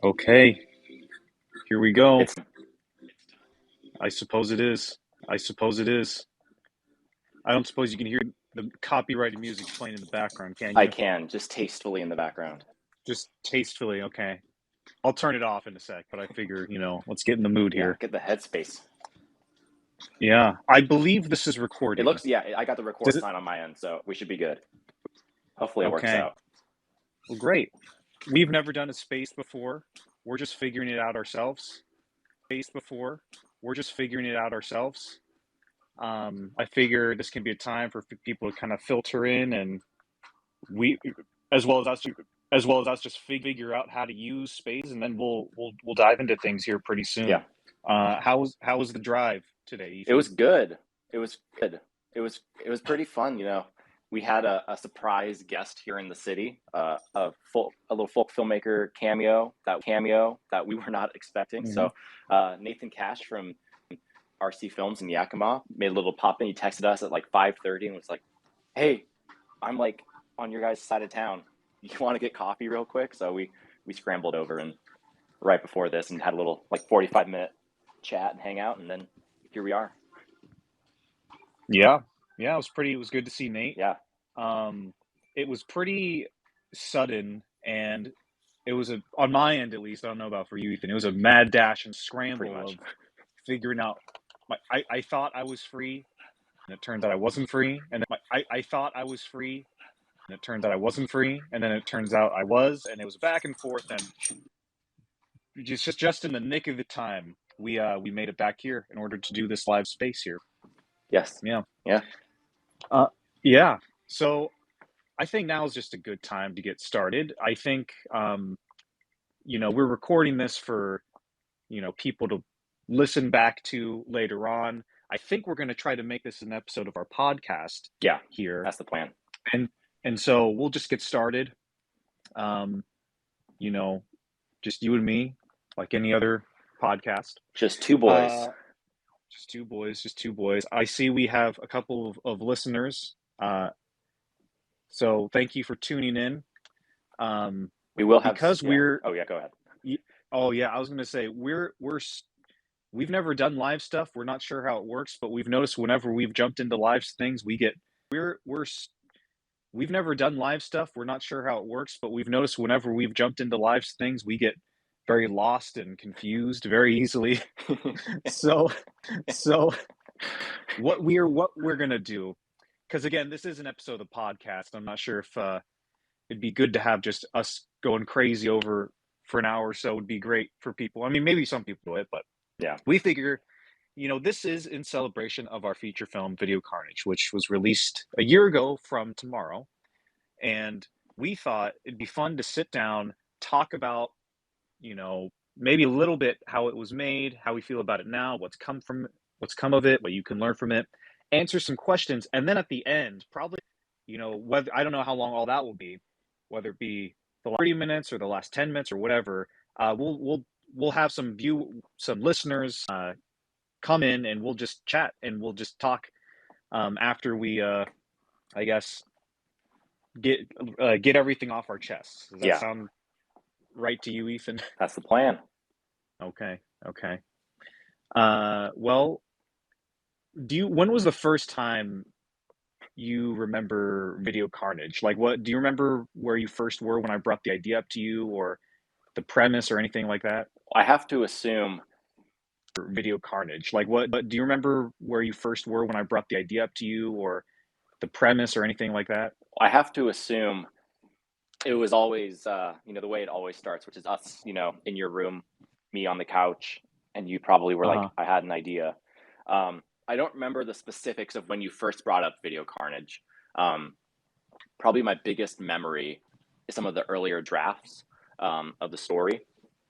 Okay, here we go. It's I suppose it is. I suppose it is. I don't suppose you can hear the copyrighted music playing in the background, can I you? can just tastefully in the background. Just tastefully, okay. I'll turn it off in a sec, but I figure, let's get in the mood Yeah, here. get the headspace. Yeah, I believe this is It recording. looks, yeah, I got the Does record it? sign on my end, so we should be good. Hopefully it works Okay. out. Well, great. We've never done a space before. We're just figuring it out ourselves. Space before. We're just figuring it out ourselves. I figure this can be a time for people to kind of filter in, and we, as well as us, just figure out how to use space, and then we'll dive into things here pretty Yeah, soon. How was the drive today, it was Ethan? good. It was good. It was pretty fun. We had a surprise guest here in the city, a little folk filmmaker cameo that we were not expecting. Mm-hmm. So Nathan Cash from RC Films in Yakima made a little pop in. He texted us at like 5:30 and was like, "Hey, I'm like on your guys' side of town. You want to get coffee real quick?" So we scrambled over and right before this and had a little like 45-minute chat and hang out, and then here we are. Yeah, yeah, it was good to see Nate. Yeah, Um, it was pretty sudden, and it was on my end at least. I don't know about for you, Ethan. It was a mad dash and pretty scramble much. of figuring out. I thought I was free, and it turns out I wasn't free. And then I thought I was free, and it turns out I wasn't free. And then it turns out I was, and it was back and forth. And just in the nick of the time, we made it back here in order to do this live space here. Yes. Yeah. Yeah. Uh, yeah. So I think now is just a good time to get started. I think we're recording this for people to listen back to later on. I think we're going to try to make this an episode of our podcast Yeah. here, That's the plan. and so we'll just get started. Um, you know, just you and me, like any other podcast. Just two boys. Uh, just two boys, just two boys. I see we have a couple of listeners. So thank you for tuning in. We will have. Because Yeah. we're Oh yeah. Go ahead. Oh yeah, I was gonna say we've never done live stuff. We're not sure how it works, but we've noticed whenever we've jumped into live things, we're we've never done live stuff. We're not sure how it works, but we've noticed whenever we've jumped into live things, we get very lost and confused very easily. So so what we're gonna do, because again, this is an episode of the podcast. I'm not sure if it'd be good to have just us going crazy over for an hour or so would be great for people. I mean, maybe some people do it, but Yeah. we figure, this is in celebration of our feature film, Video Carnage, which was released a year ago from tomorrow. And we thought it'd be fun to sit down, talk about, maybe a little bit how it was made, how we feel about it now, what's come of it, what you can learn from it, answer some questions, and then at the end, probably, whether I don't know how long all that will be, whether it be the last 30 minutes or the last 10 minutes or whatever. We'll have some listeners come in, and we'll just chat and we'll just talk after we I guess get everything off our chests. Does that Yeah. sound right to you, Ethan? That's the plan. Okay. Okay. Well, when was the first time you remember Video Carnage? Like, what do you remember where you first were when I brought the idea up to you, or the premise or anything like that? I have to assume. Video Carnage. Like, what do you remember where you first were when I brought the idea up to you, or the premise or anything like that? I have to assume it was always, the way it always starts, which is us, in your room, me on the couch, and you probably were like, Uh-huh. I had an idea. I don't remember the specifics of when you first brought up Video Carnage. Probably my biggest memory is some of the earlier drafts of the story,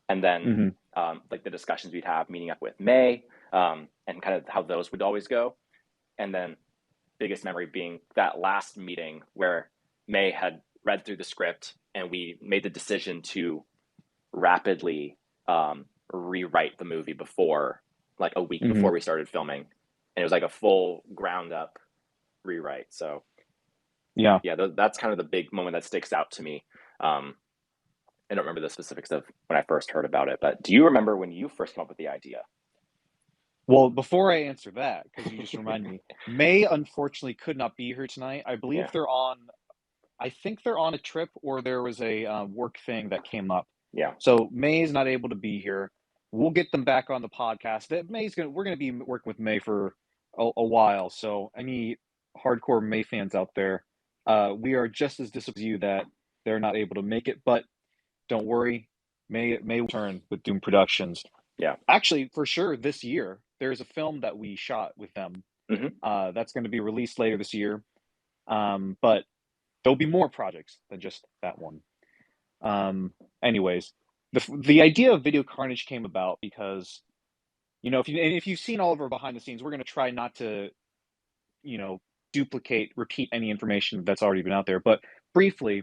and then Mm-hmm. like the discussions we'd have meeting up with May, and kind of how those would always go. And then biggest memory being that last meeting where May had read through the script and we made the decision to rapidly rewrite the movie before, like a week Mm-hmm. before we started filming. And it was like a full ground up rewrite. So Yeah. yeah, that's kind of the big moment that sticks out to me. I don't remember the specifics of when I first heard about it, but do you remember when you first came up with the idea? Well, before I answer that, because you just reminded me, May unfortunately could not be here tonight. I believe Yeah. I think they're on a trip, or there was a work thing that came up. Yeah. So May is not able to be here. We'll get them back on the podcast. We're gonna be working with May for a while. So any hardcore May fans out there, we are just as disappointed as you that they're not able to make it. But don't worry, May will return with Doom Productions. Yeah. Actually, for sure, this year there's a film that we shot with them. Hmm. That's going to be released later this year. But there'll be more projects than just that one. Anyways, the idea of Video Carnage came about because, if you've seen all of our behind the scenes, we're going to try not to, you know, repeat any information that's already been out there. But briefly,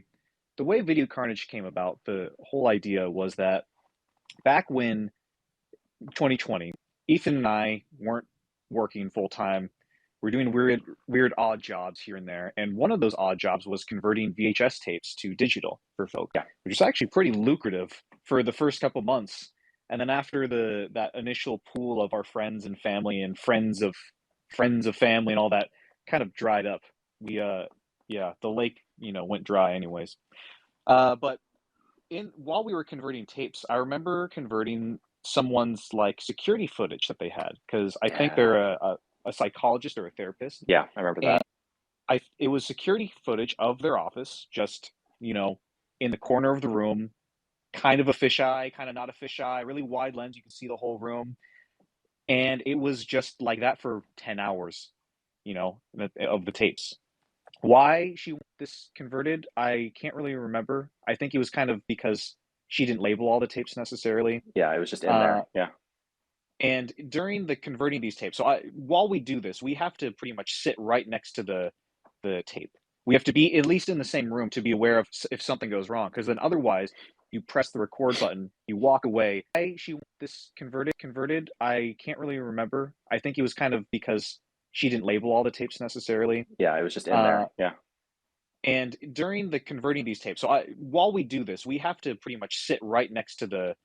the way Video Carnage came about, the whole idea was that back when 2020, Ethan and I weren't working full time. We're doing weird odd jobs here and there, and one of those odd jobs was converting VHS tapes to digital for folk, Yeah. which is actually pretty lucrative for the first couple months. And then after that initial pool of our friends and family and friends of family and all that kind of dried up, we yeah, the lake went dry anyways. But in while we were converting tapes, I remember converting someone's like security footage that they had because I think Yeah. they're a psychologist or a therapist, Yeah. I remember and that. it was security footage of their office, just you know, in the corner of the room, kind of a fisheye, kind of not a fisheye, really wide lens, you can see the whole room, and it was just like that for 10 hours, of the tapes. Why she wanted this converted, I can't really remember. I think it was kind of because she didn't label all the tapes necessarily. Yeah. It was just in Uh, there. Yeah. and during the converting these tapes, so while we do this, we have to pretty much sit right next to the tape. We have to be at least in the same room to be aware of if something goes wrong, because then otherwise, you press the record button, you walk away. Why she wanted this converted, I can't really remember. I think it was kind of because she didn't label all the tapes necessarily. Yeah. It was just in Uh, there. Yeah. And during the converting these tapes, so while we do this, we have to pretty much sit right next to the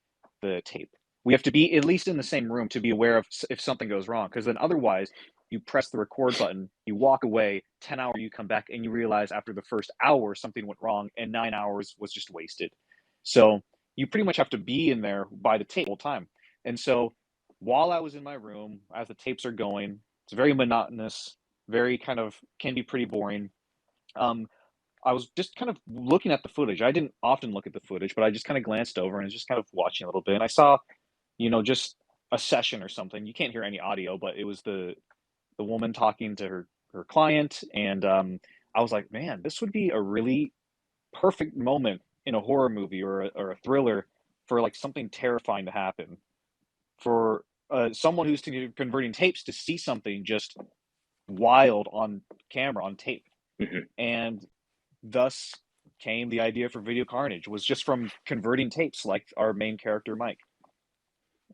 tape. We have to be at least in the same room to be aware of if something goes wrong, because then otherwise, you press the record button, you walk away, 10 hours, you come back, and you realize after the first hour something went wrong, and 9 hours was just wasted. So you pretty much have to be in there by the tape the whole time. And so while I was in my room, as the tapes are going, it's very monotonous, very kind of can be pretty boring. Um, I was just kind of looking at the footage. I didn't often look at the footage, but I just kind of glanced over and was just kind of watching a little bit. And I saw, just a session or something. You can't hear any audio, but it was the woman talking to her client, and I was like, man, this would be a really perfect moment in a horror movie or a thriller for like something terrifying to happen for someone who's converting tapes to see something just wild on camera on tape, Hmm. and thus came the idea for Video Carnage, was just from converting tapes like our main character Mike.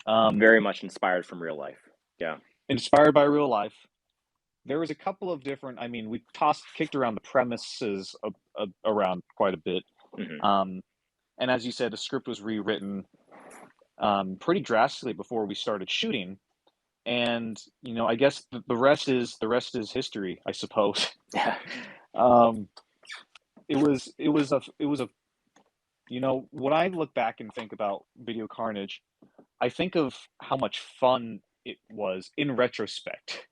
Very much inspired from real life. Yeah. Inspired by real life. There was a couple of different. I mean, we kicked around the premises around quite a bit. Hmm. Um, and as you said, the script was rewritten pretty drastically before we started shooting. And I guess the rest is history, I suppose. Yeah. um, it was a when I look back and think about Video Carnage, I think of how much fun it was in retrospect.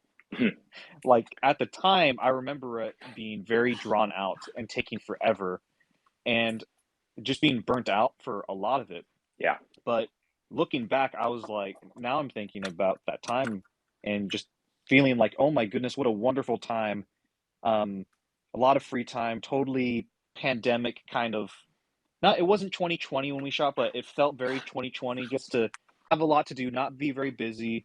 Like at the time, I remember it being very drawn out and taking forever and just being burnt out for a lot of it. Yeah. But looking back, I was like, now I'm thinking about that time and just feeling like, oh my goodness, what a wonderful time. Um, a lot of free time, totally pandemic kind of. Not, it wasn't 2020 when we shot, but it felt very 2020 just to have a lot to do, not be very busy.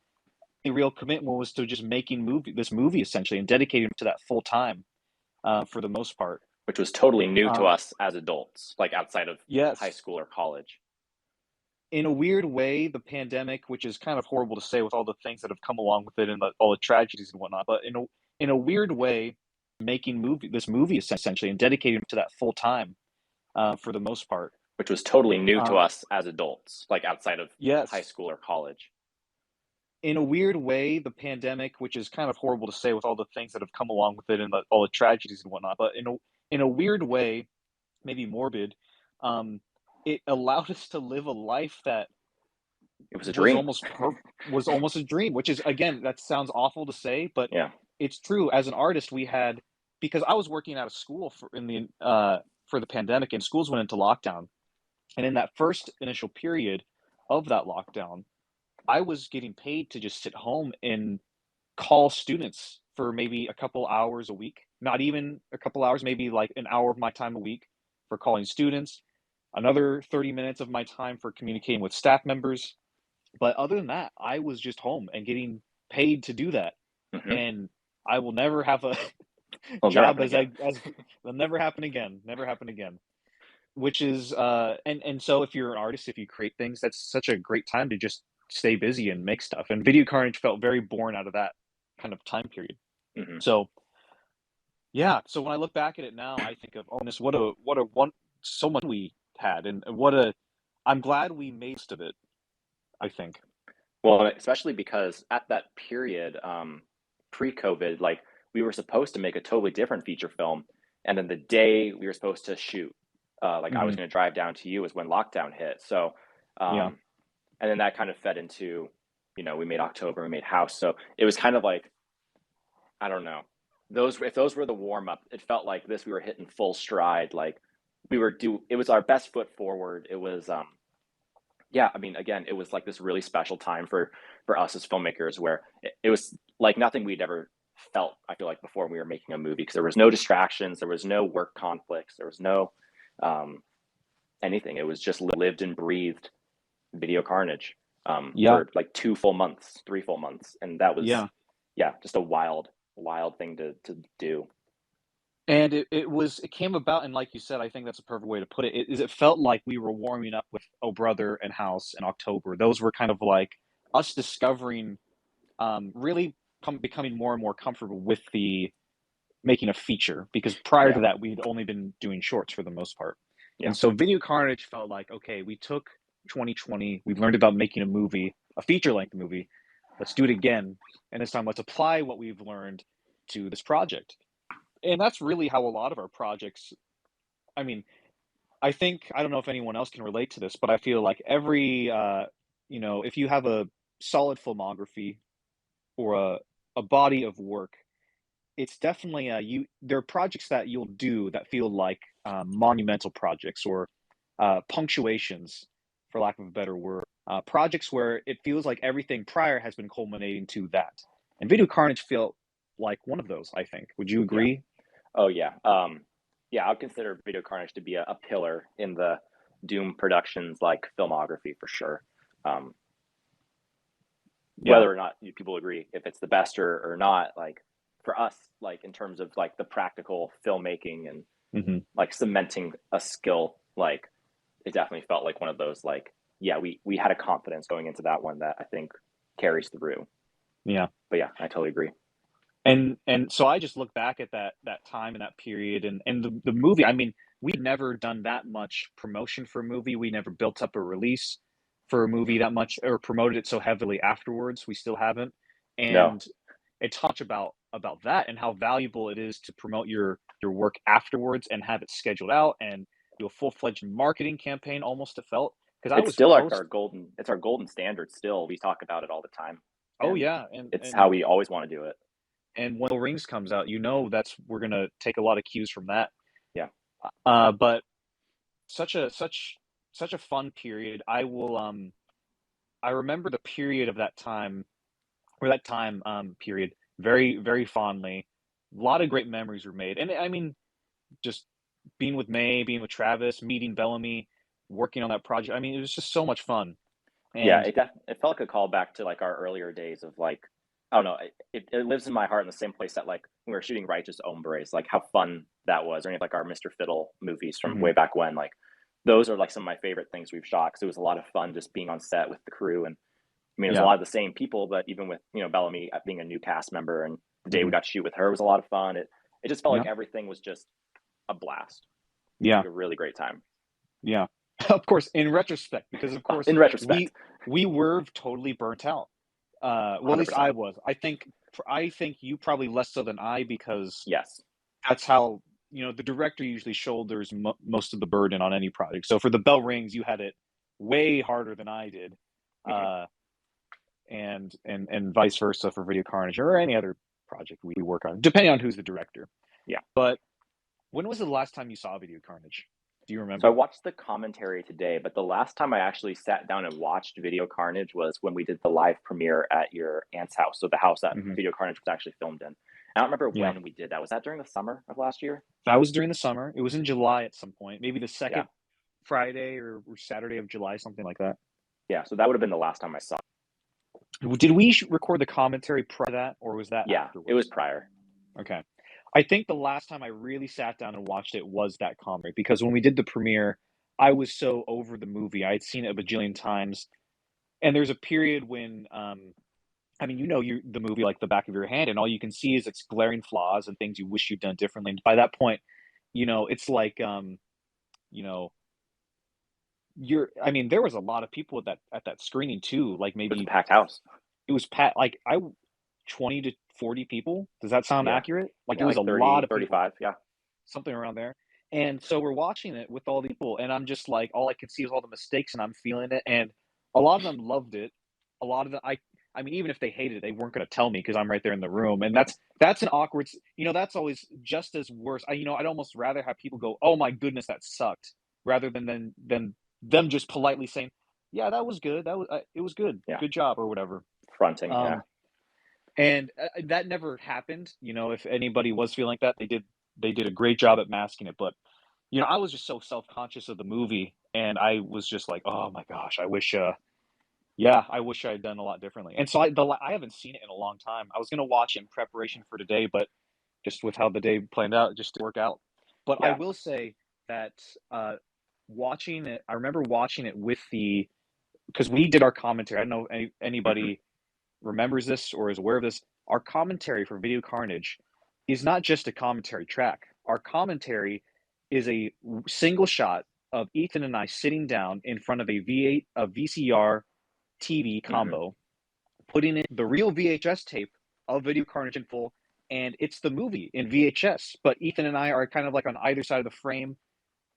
The real commitment was to just making this movie essentially and dedicating to that full time for the most part. Which was totally new to Uh, us as adults, like outside of high yes, school or college. in a weird way, the pandemic, which is kind of horrible to say with all the things that have come along with it and all the tragedies and whatnot, but in a weird way, making this movie essentially and dedicating to that full time for the most part. which was totally new to Uh, us as adults, like outside of high yes, school or college. in a weird way, the pandemic, which is kind of horrible to say with all the things that have come along with it and all the tragedies and whatnot, but in a weird way, maybe morbid, um, it allowed us to live a life that It was a was dream. almost was almost a dream, which is, again, that sounds awful to say, but Yeah. it's true. As an artist, we had, because I was working out of school for the pandemic, and schools went into lockdown. And in that first initial period of that lockdown, I was getting paid to just sit home and call students for maybe a couple hours a week, not even a couple hours, maybe like an hour of my time a week for calling students, another 30 minutes of my time for communicating with staff members. But other than that, I was just home and getting paid to do that. Hmm. And I will never have a It'll never job happen as again. I as will never happen again. Never happen again. Which is and so if you're an artist, if you create things, that's such a great time to just stay busy and make stuff. And Video Carnage felt very born out of that kind of time period. Hmm. So yeah, so when I look back at it now, I think of, oh, this what a one so much we had, and what a I'm glad we made most of it, I think. Well, especially because at that period, pre-COVID, like we were supposed to make a totally different feature film, and then the day we were supposed to shoot, like I was Hmm. going to drive down to you, was when lockdown hit. So, Yeah. um, and then that kind of fed into, we made October, we made House. So it was kind of like, I don't know, those if those were the warm up, it felt like this we were hitting full stride. Like it was our best foot forward. It was yeah, I mean, again, it was like this really special time for us as filmmakers, where it was like nothing we'd ever felt. I feel like before we were making a movie, because there was no distractions, there was no work conflicts, there was no um, anything. It was just lived and breathed Video Carnage Yeah. for like 2 full months, 3 full months, and that was, Yeah. yeah, just a wild thing to do. And it came about, and like you said, I think that's a perfect way to put it. It felt like we were warming up with Oh Brother and House in October. Those were kind of like us discovering, really becoming more and more comfortable with the making a feature, because prior to Yeah, that we'd only been doing shorts for the most part. yeah, And so Video Carnage felt like, okay, we took 2020, we've learned about making a movie, a feature length movie. Let's do it again. And this time let's apply what we've learned to this project. And that's really how a lot of our projects, I mean, I think, I don't know if anyone else can relate to this, but I feel like every if you have a solid filmography or a body of work, it's definitely there are projects that you'll do that feel like monumental projects, or punctuations, for lack of a better word, projects where it feels like everything prior has been culminating to that. And Video Carnage felt like one of those, I think. Would you yeah. agree? Oh yeah. Yeah, I would consider Video Carnage to be a pillar in the Doom Productions like filmography for sure. Um, Yeah. whether or not people agree if it's the best or not, like for us, like in terms of like the practical filmmaking and Hmm. like cementing a skill, like it definitely felt like one of those, like, yeah, we had a confidence going into that one that I think carries through. Yeah. But yeah, I totally agree. And so I just look back at that time and that period, and the movie. I mean, we'd never done that much promotion for a movie. We never built up a release for a movie that much, or promoted it so heavily afterwards. We still haven't. No, And it talked about that, and how valuable it is to promote your work afterwards and have it scheduled out and do a full-fledged marketing campaign, almost, it felt, because I it's was still like post. our golden standard still. We talk about it all the time, Oh and yeah, and it's how and we always want to do it. and when the Rings comes out, that's we're gonna take a lot of cues from that. Yeah. But such a such a fun period. I remember the period of that time, or that time period, very, very fondly. A lot of great memories were made. And I mean, just being with May, being with Travis, meeting Bellamy, working on that project. I mean, it was just so much fun. Yeah, And it felt like a callback to like our earlier days of like, I don't know, it lives in my heart in the same place that like when we were shooting Righteous Hombres, like how fun that was, or any of like our Mr. Fiddle movies from mhm, way back when. Like those are like some of my favorite things we've shot, because it was a lot of fun just being on set with the crew. And I mean, it was a yeah, lot of the same people, but even with Bellamy being a new cast member, and the day we mhm, got to shoot with her was a lot of fun. It just felt yeah, like everything was just a blast, yeah, like a really great time. yeah. Of course, in retrospect, because of course In retrospect, we were totally burnt out. Well, at least I 100%. was. I think you probably less so than I, because Yes. that's how, the director usually shoulders most of the burden on any project. So for the bell rings, you had it way harder than I did, Hmm. uh, and vice versa for Video Carnage or any other project we work on, depending on who's the director. Yeah. But when was the last time you saw Video Carnage? Do you So I remember? watched the commentary today, but the last time I actually sat down and watched Video Carnage was when we did the live premiere at your aunt's house. So the house that Hmm. Video Carnage was actually filmed in. I don't remember Yeah, when we did that. Was that during the summer of last year? that was during the summer. It was in July at some point, maybe the Yeah. second Friday or Saturday of July, something like that. Yeah. So that would have been the last time I saw it. Did we record the commentary prior to that, or was that Yeah. It was afterwards? prior. Okay. I think the last time I really sat down and watched it was that comedy, because when we did the premiere, I was so over the movie. I had seen it a bajillion times, and there's a period when, I mean, the movie like the back of your hand, and all you can see is its glaring flaws and things you wish you'd done differently. And by that point, it's like, you know, I mean, there was a lot of people at that screening too. Like It was a maybe packed house. it was 20 to 40 people. Does that sound Yeah. accurate? Like it Yeah. was a Like lot 30, of people, 35. Yeah. something around there. And so we're watching it with all the people, and I'm just like, all I can see is all the mistakes, and I'm feeling it. And a lot of them loved it. A lot of them, I mean, even if they hated it, they weren't going to tell me because I'm right there in the room. And that's an awkward, that's always just as worse. I'd almost rather have people go, "Oh my goodness, that sucked," rather than them just politely saying, "Yeah, that was good. It was good. Yeah. Good job," or whatever. Fronting. Yeah. Um, and that never happened. If anybody was feeling like that, they did a great job at masking it. But I was just so self-conscious of the movie, and I was just like, "Oh my gosh, I wish, yeah, I wish I had done a lot differently." And so I haven't seen it in a long time. I was gonna watch it in preparation for today, but just with how the day planned out, it just didn't work out. But I Yeah. will say that, watching it, I remember watching it with because we did our commentary. I don't know if Hmm. anybody remembers this or is aware of this. Our commentary for Video Carnage is not just a commentary track. Our commentary is a single shot of Ethan and I sitting down in front of a V8, a VCR TV Hmm. combo, putting in the real VHS tape of Video Carnage in full, and it's the movie in VHS. But Ethan and I are kind of like on either side of the frame,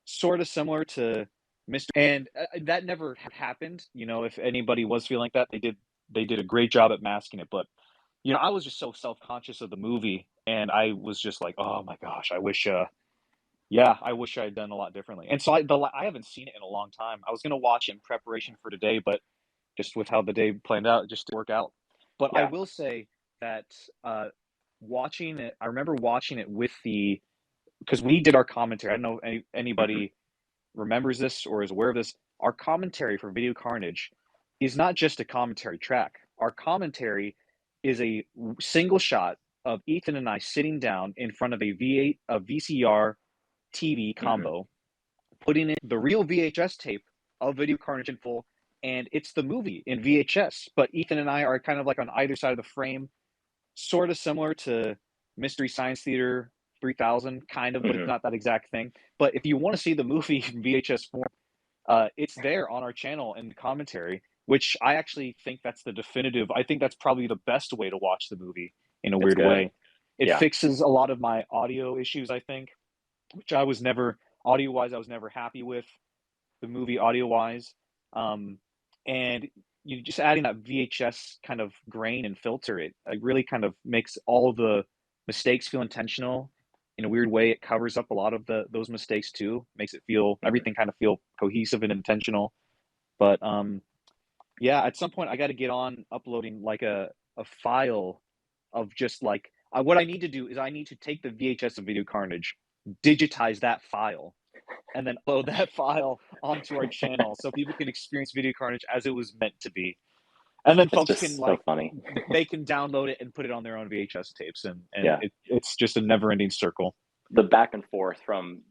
sort of similar to Mr. And that never happened. If anybody was feeling like that, they did a great job at masking it. But I was just so self conscious of the movie, and I was just like, oh my gosh, I wish, yeah, I wish I had done a lot differently. And so I haven't seen it in a long time. I was gonna watch it in preparation for today, but just with how the day planned out, it just didn't work out. But I Yeah. will say that, watching it, I remember watching it with because we did our commentary. I don't know if Hmm. anybody remembers this or is aware of this. Our commentary for Video Carnage is not just a commentary track. Our commentary is a single shot of Ethan and I sitting down in front of a V8, a VCR TV Hmm. combo, putting in the real VHS tape of Video Carnage in full, and it's the movie in VHS. But Ethan and I are kind of like on either side of the frame, sort of similar to Mystery Science Theater 3000, kind of, but it's Hmm. not that exact thing. But if you want to see the movie in VHS form, it's there on our channel in the commentary, which I actually think that's the definitive. I think that's probably the best way to watch the movie in a It's weird good. way. It Yeah. fixes a lot of my audio issues, I think, which I was never, audio wise, I was never happy with the movie audio wise. Um, and just adding that VHS kind of grain and filter, it really kind of makes all the mistakes feel intentional in a weird way. It covers up a lot of those mistakes too, makes it feel Hmm. everything kind of feel cohesive and intentional. But yeah, at some point I got to get on uploading like a file of just like, what I need to do is I need to take the VHS of Video Carnage, digitize that file, and then upload that file onto our channel so people can experience Video Carnage as it was meant to be. And then It's folks can just so like, funny. they can download it and put it on their own VHS tapes, and Yeah. it's just a never-ending circle. The back and forth from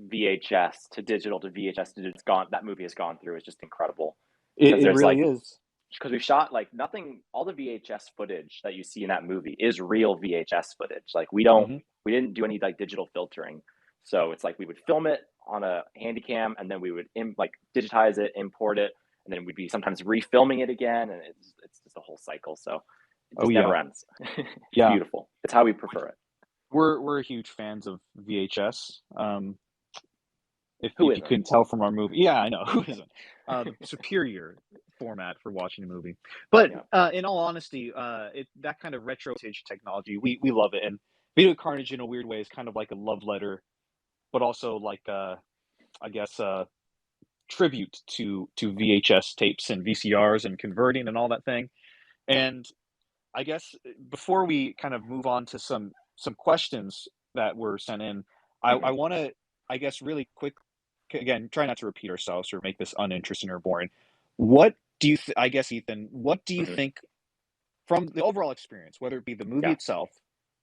VHS to digital to VHS to it's gone. That movie has gone through is just incredible It because it there's really like is. because we shot like nothing. All the VHS footage that you see in that movie is real VHS footage. Like Hmm. we didn't do any like digital filtering. So it's like we would film it on a handy cam, and then we would like digitize it, import it, and then we'd be sometimes refilming it again, and it's just a whole cycle. So it Oh just never yeah, ends. It's yeah. beautiful. It's how we prefer it. We're huge fans of VHS. Who If you isn't? couldn't tell from our movie, yeah, I know who isn't. The superior format for watching a movie. But Yeah. in all honesty, that kind of retro vintage technology, we love it. And Video Carnage, in a weird way, is kind of like a love letter, but also like I guess tribute to VHS tapes and VCRs and converting and all that thing. And I guess before we kind of move on to some questions that were sent in, I Hmm. want to, I guess, really quick, again, try not to repeat ourselves or make this uninteresting or boring. What do you, I guess, Ethan, what do you Hmm. think from the overall experience, whether it be the movie Yeah. itself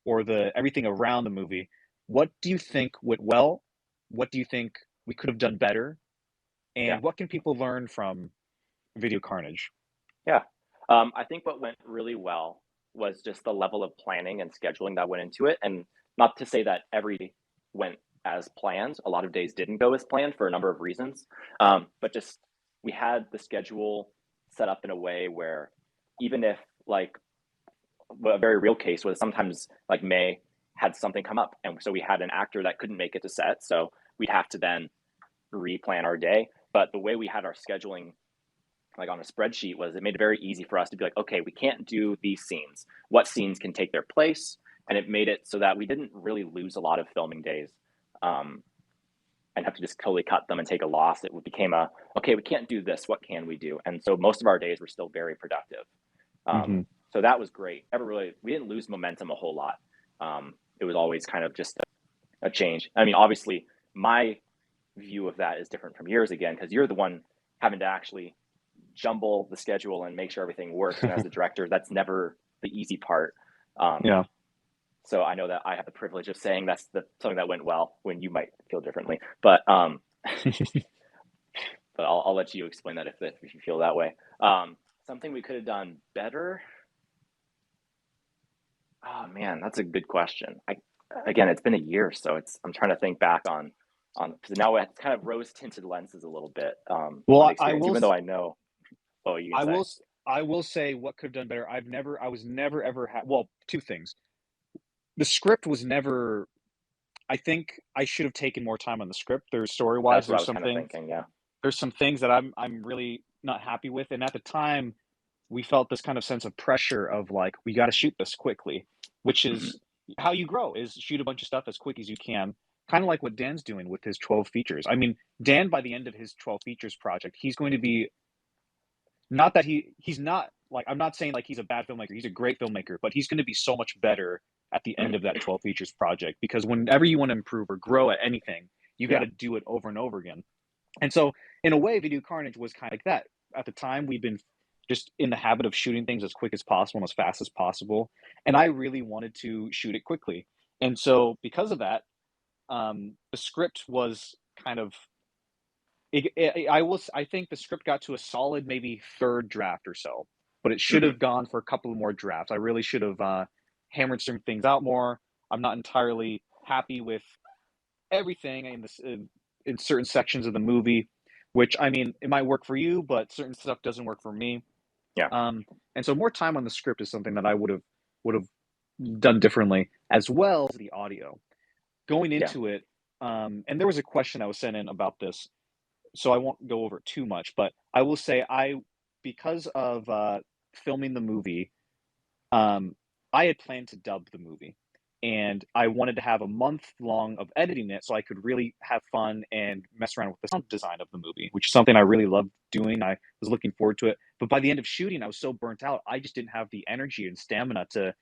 or the everything around the movie, what do you think went well? What do you think we could have done better? Yeah. And what can people learn from Video Carnage? Yeah. I think what went really well was just the level of planning and scheduling that went into it. And not to say that every went as planned. A lot of days didn't go as planned for a number of reasons. But just we had the schedule set up in a way where even if like a very real case was sometimes like May had something come up, and so we had an actor that couldn't make it to set, so we'd have to then replan our day. But the way we had our scheduling like on a spreadsheet was it made it very easy for us to be like, okay, we can't do these scenes. What scenes can take their place? And it made it so that we didn't really lose a lot of filming days, um, and have to just totally cut them and take a loss. It became a okay, we can't do this. What can we do? And so most of our days were still very productive. Hmm. So that was great. Never really, we didn't lose momentum a whole lot. It was always kind of just a change. I mean, obviously, my view of that is different from yours again because you're the one having to actually jumble the schedule and make sure everything works. And as the director, that's never the easy part. Um, Yeah. so I know that I have the privilege of saying that's something that went well when you might feel differently. But I'll let you explain that if you feel that way. Something we could have done better. Oh man, that's a good question. Again, it's been a year, so I'm trying to think back on because now it's kind of rose tinted lenses a little bit on the Well, experience, even though I know. Oh, you can I say. will I will say what could have done better. I was never ever well, two things. The script was never. I think I should have taken more time on the script. There's story wise. That's what I was kind of thinking. Yeah. There's some things that I'm really not happy with. And at the time, we felt this kind of sense of pressure of like we got to shoot this quickly, which Hmm. is how you grow is shoot a bunch of stuff as quick as you can. Kind of like what Dan's doing with his 12 features. I mean, Dan, by the end of his 12 features project, he's going to be not that he's not like I'm not saying like he's a bad filmmaker. He's a great filmmaker, but he's going to be so much better at the end of Hmm. that 12 features project because whenever you want to improve or grow at anything, you got Yeah. to do it over and over again. And so, in a way, Video Carnage was kind of like that. At the time, we've been just in the habit of shooting things as quick as possible and as fast as possible. And I really wanted to shoot it quickly. And so, because of that, the script was kind of I think the script got to a solid maybe third draft or so, but it should Hmm. have gone for a couple more drafts. I really should have hammered some things out more. I'm not entirely happy with everything in certain sections of the movie, which I mean it might work for you, but certain stuff doesn't work for me. Yeah. And so more time on the script is something that I would have done differently, as well as the audio going Yeah. into it. And there was a question that was sent in about this, so I won't go over it too much, but I will say because of filming the movie, um, I had planned to dub the movie, and I wanted to have a month long of editing it so I could really have fun and mess around with the sound design of the movie, which is something I really loved doing. I was looking forward to it, but by the end of shooting, I was so burnt out. I just didn't have the energy and stamina to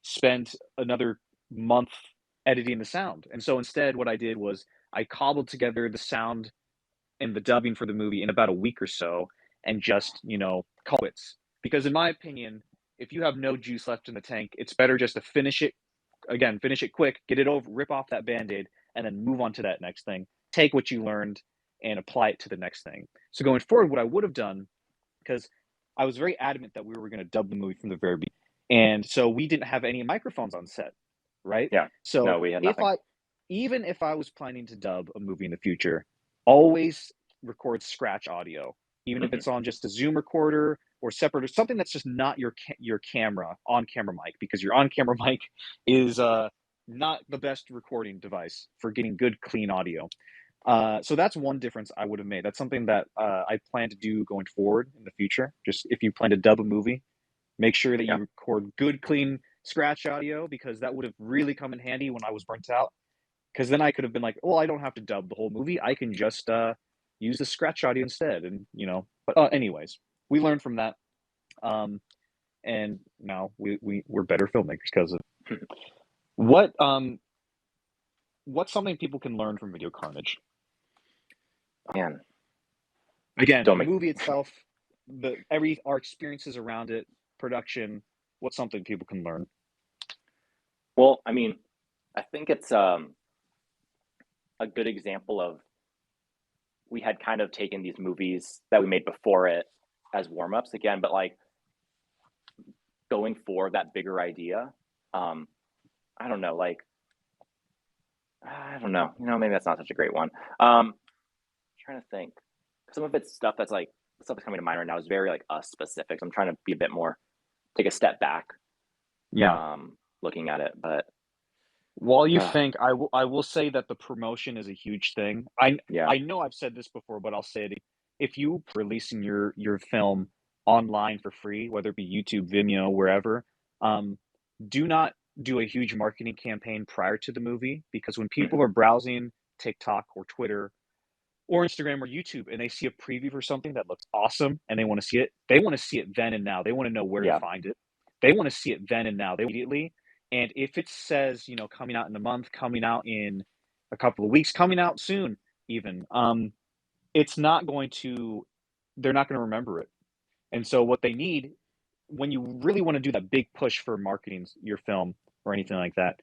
spend another month editing the sound. And so instead, what I did was I cobbled together the sound and the dubbing for the movie in about a week or so and just, call it. Because in my opinion, if you have no juice left in the tank, it's better just to finish it quick, get it over, rip off that band-aid, and then move on to that next thing. Take what you learned and apply it to the next thing. So going forward, what I would have done, because I was very adamant that we were going to dub the movie from the very beginning. And so we didn't have any microphones on set, right? Yeah. So No, we had if nothing. even if I was planning to dub a movie in the future, always record scratch audio, even if Hmm. it's on just a Zoom recorder or separate or something that's just not your camera on camera mic, because your on camera mic is not the best recording device for getting good clean audio. So that's one difference I would have made. That's something that I plan to do going forward in the future. Just if you plan to dub a movie, make sure that Yeah. you record good, clean scratch audio, because that would have really come in handy when I was burnt out. Because then I could have been like, well, I don't have to dub the whole movie. I can just use the scratch audio instead. And, but anyways, we learned from that. Um, and now we're better filmmakers because of what, what's something people can learn from Video Carnage? Man, Again, don't the make. movie itself, our experiences around it, production, what's something people can learn? Well, I mean, I think it's a good example of we had kind of taken these movies that we made before it as warm ups again, but like going for that bigger idea. Um, I don't know, like I don't know, maybe that's not such a great one. Trying to think. Some of it's stuff that's like stuff that's coming to mind right now is very like us specific. So I'm trying to be a bit more take a step back, Yeah. looking at it. But While you uh, think, I will say that the promotion is a huge thing. I yeah, I know I've said this before, but I'll say it. If you releasing your film online for free, whether it be YouTube, Vimeo, wherever, um, do not do a huge marketing campaign prior to the movie, because when hmm, people are browsing TikTok or Twitter or Instagram or YouTube and they see a preview for something that looks awesome and they want to see it then and now. They want to know where to yeah, find it. They want to see it then and now. They immediately. And if it says, coming out in a month, coming out in a couple of weeks, coming out soon, even, it's not going to, they're not going to remember it. And so what they need, when you really want to do that big push for marketing your film or anything like that,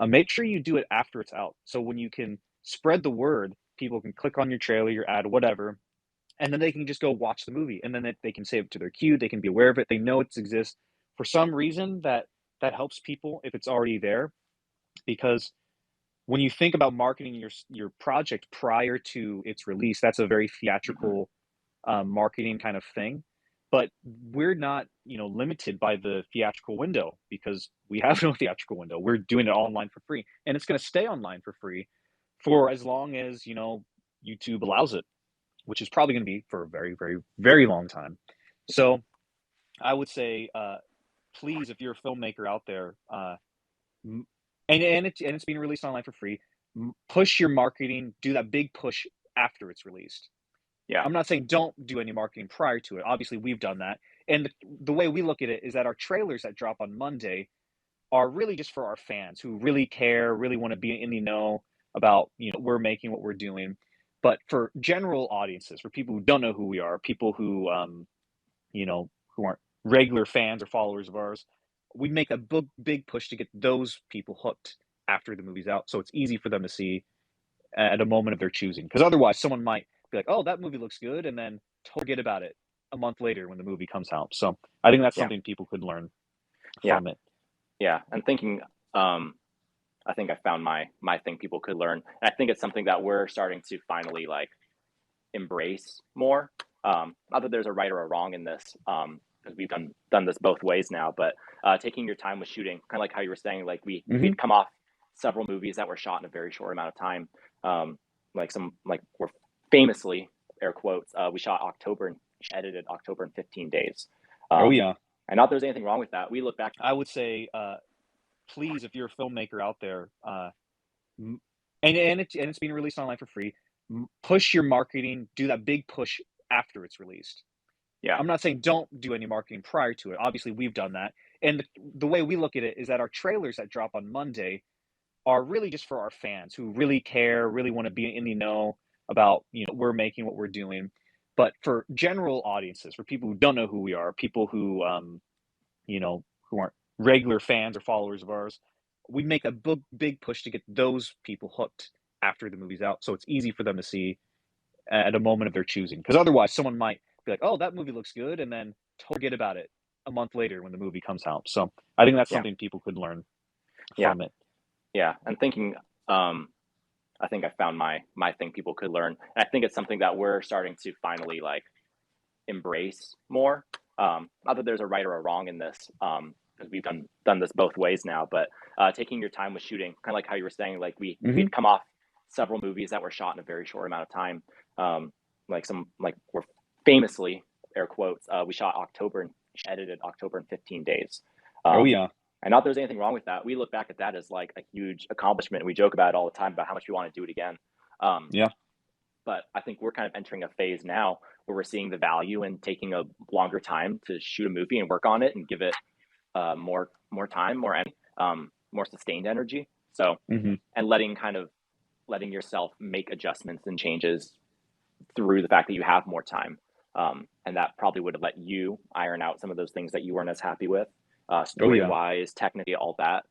make sure you do it after it's out. So when you can spread the word, people can click on your trailer, your ad, whatever, and then they can just go watch the movie, and then they can save it to their queue. They can be aware of it. They know it exists. For some reason, that helps people if it's already there, because when you think about marketing your project prior to its release, that's a very hmm, theatrical marketing kind of thing. But we're not, limited by the theatrical window, because we have no theatrical window. We're doing it online for free, and it's going to stay online for free for as long as YouTube allows it, which is probably going to be for a very, very, very long time. So I would say, please, if you're a filmmaker out there, and it's being released online for free, push your marketing, do that big push after it's released. yeah, I'm not saying don't do any marketing prior to it. Obviously, we've done that. And the way we look at it is that our trailers that drop on Monday are really just for our fans who really care, really want to be in the know about, we're making what we're doing. But for general audiences, for people who don't know who we are, people who aren't regular fans or followers of ours, we make a big push to get those people hooked after the movie's out. So it's easy for them to see at a moment of their choosing. Because otherwise, someone might be like, "Oh, that movie looks good," and then forget about it a month later when the movie comes out. So I think that's yeah, something people could learn yeah, from it. yeah. And thinking, I think I found my thing people could learn. And I think it's something that we're starting to finally like embrace more. Not that there's a right or a wrong in this, because we've done this both ways now. But taking your time with shooting, kind of like how you were saying, like Hmm. we'd come off several movies that were shot in a very short amount of time. Like some like we're famously air quotes, we shot October and edited October in 15 days. Oh Um, yeah, and not that there's anything wrong with that. We look back. I would say, please, if you're a filmmaker out there, and it's being released online for free, push your marketing, do that big push after it's released. Yeah, I'm not saying don't do any marketing prior to it. Obviously, we've done that. And the way we look at it is that our trailers that drop on Monday are really just for our fans who really care, really want to be in the know about, we're making what we're doing. But for general audiences, for people who don't know who we are, people who aren't regular fans or followers of ours, we make a big push to get those people hooked after the movie's out. So it's easy for them to see at a moment of their choosing. Because otherwise, someone might be like, "Oh, that movie looks good," and then forget about it a month later when the movie comes out. So I think that's yeah, something people could learn yeah, from it. yeah. And thinking, um, I think I found my thing people could learn. And I think it's something that we're starting to finally like embrace more. Not that there's a right or a wrong in this, because we've done this both ways now. But taking your time with shooting, kind of like how you were saying, like Mm-hmm. we'd come off several movies that were shot in a very short amount of time. Like we're famously air quotes, we shot October and edited October in 15 days. Oh Um, yeah. and not that there's anything wrong with that. We look back at that as like a huge accomplishment. We joke about it all the time about how much we want to do it again. Um, Yeah. but I think we're kind of entering a phase now where we're seeing the value in taking a longer time to shoot a movie and work on it and give it more time, more sustained energy. So Mm-hmm. and letting yourself make adjustments and changes through the fact that you have more time. And that probably would have let you iron out some of those things that you weren't as happy with, Oh story yeah. wise, technically, all that.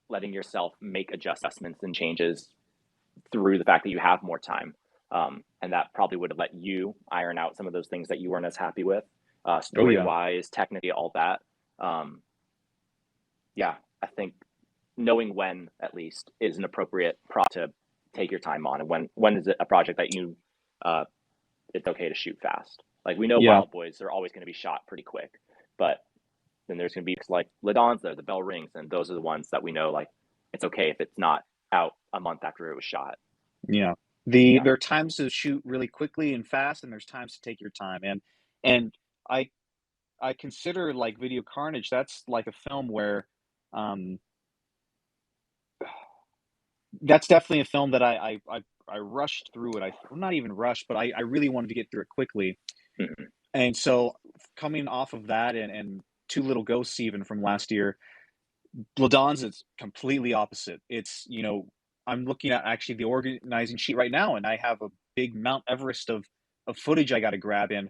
Letting yourself make adjustments and changes through the fact that you have more time. And that probably would have let you iron out some of those things that you weren't as happy with, Oh story yeah. wise, technically, all that. Um, yeah, I think knowing when at least is an appropriate project to take your time on, and when is it a project that you uh, it's okay to shoot fast. Like we know Yeah. Wild Boys are always going to be shot pretty quick, but then there's going to be like La Danza, The Bell Rings, and those are the ones that we know like it's okay if it's not out a month after it was shot. Yeah. Yeah, There are times to shoot really quickly and fast, and there's times to take your time. And I I consider like Video Carnage, that's like a film where um that's definitely a film that I rushed through it. Well, not even rushed, but I really wanted to get through it quickly. mm-hmm. And so coming off of that and Two Little Ghosts even from last year, Ladon's is completely opposite. It's, I'm looking at actually the organizing sheet right now, and I have a big Mount Everest of footage I got to grab in.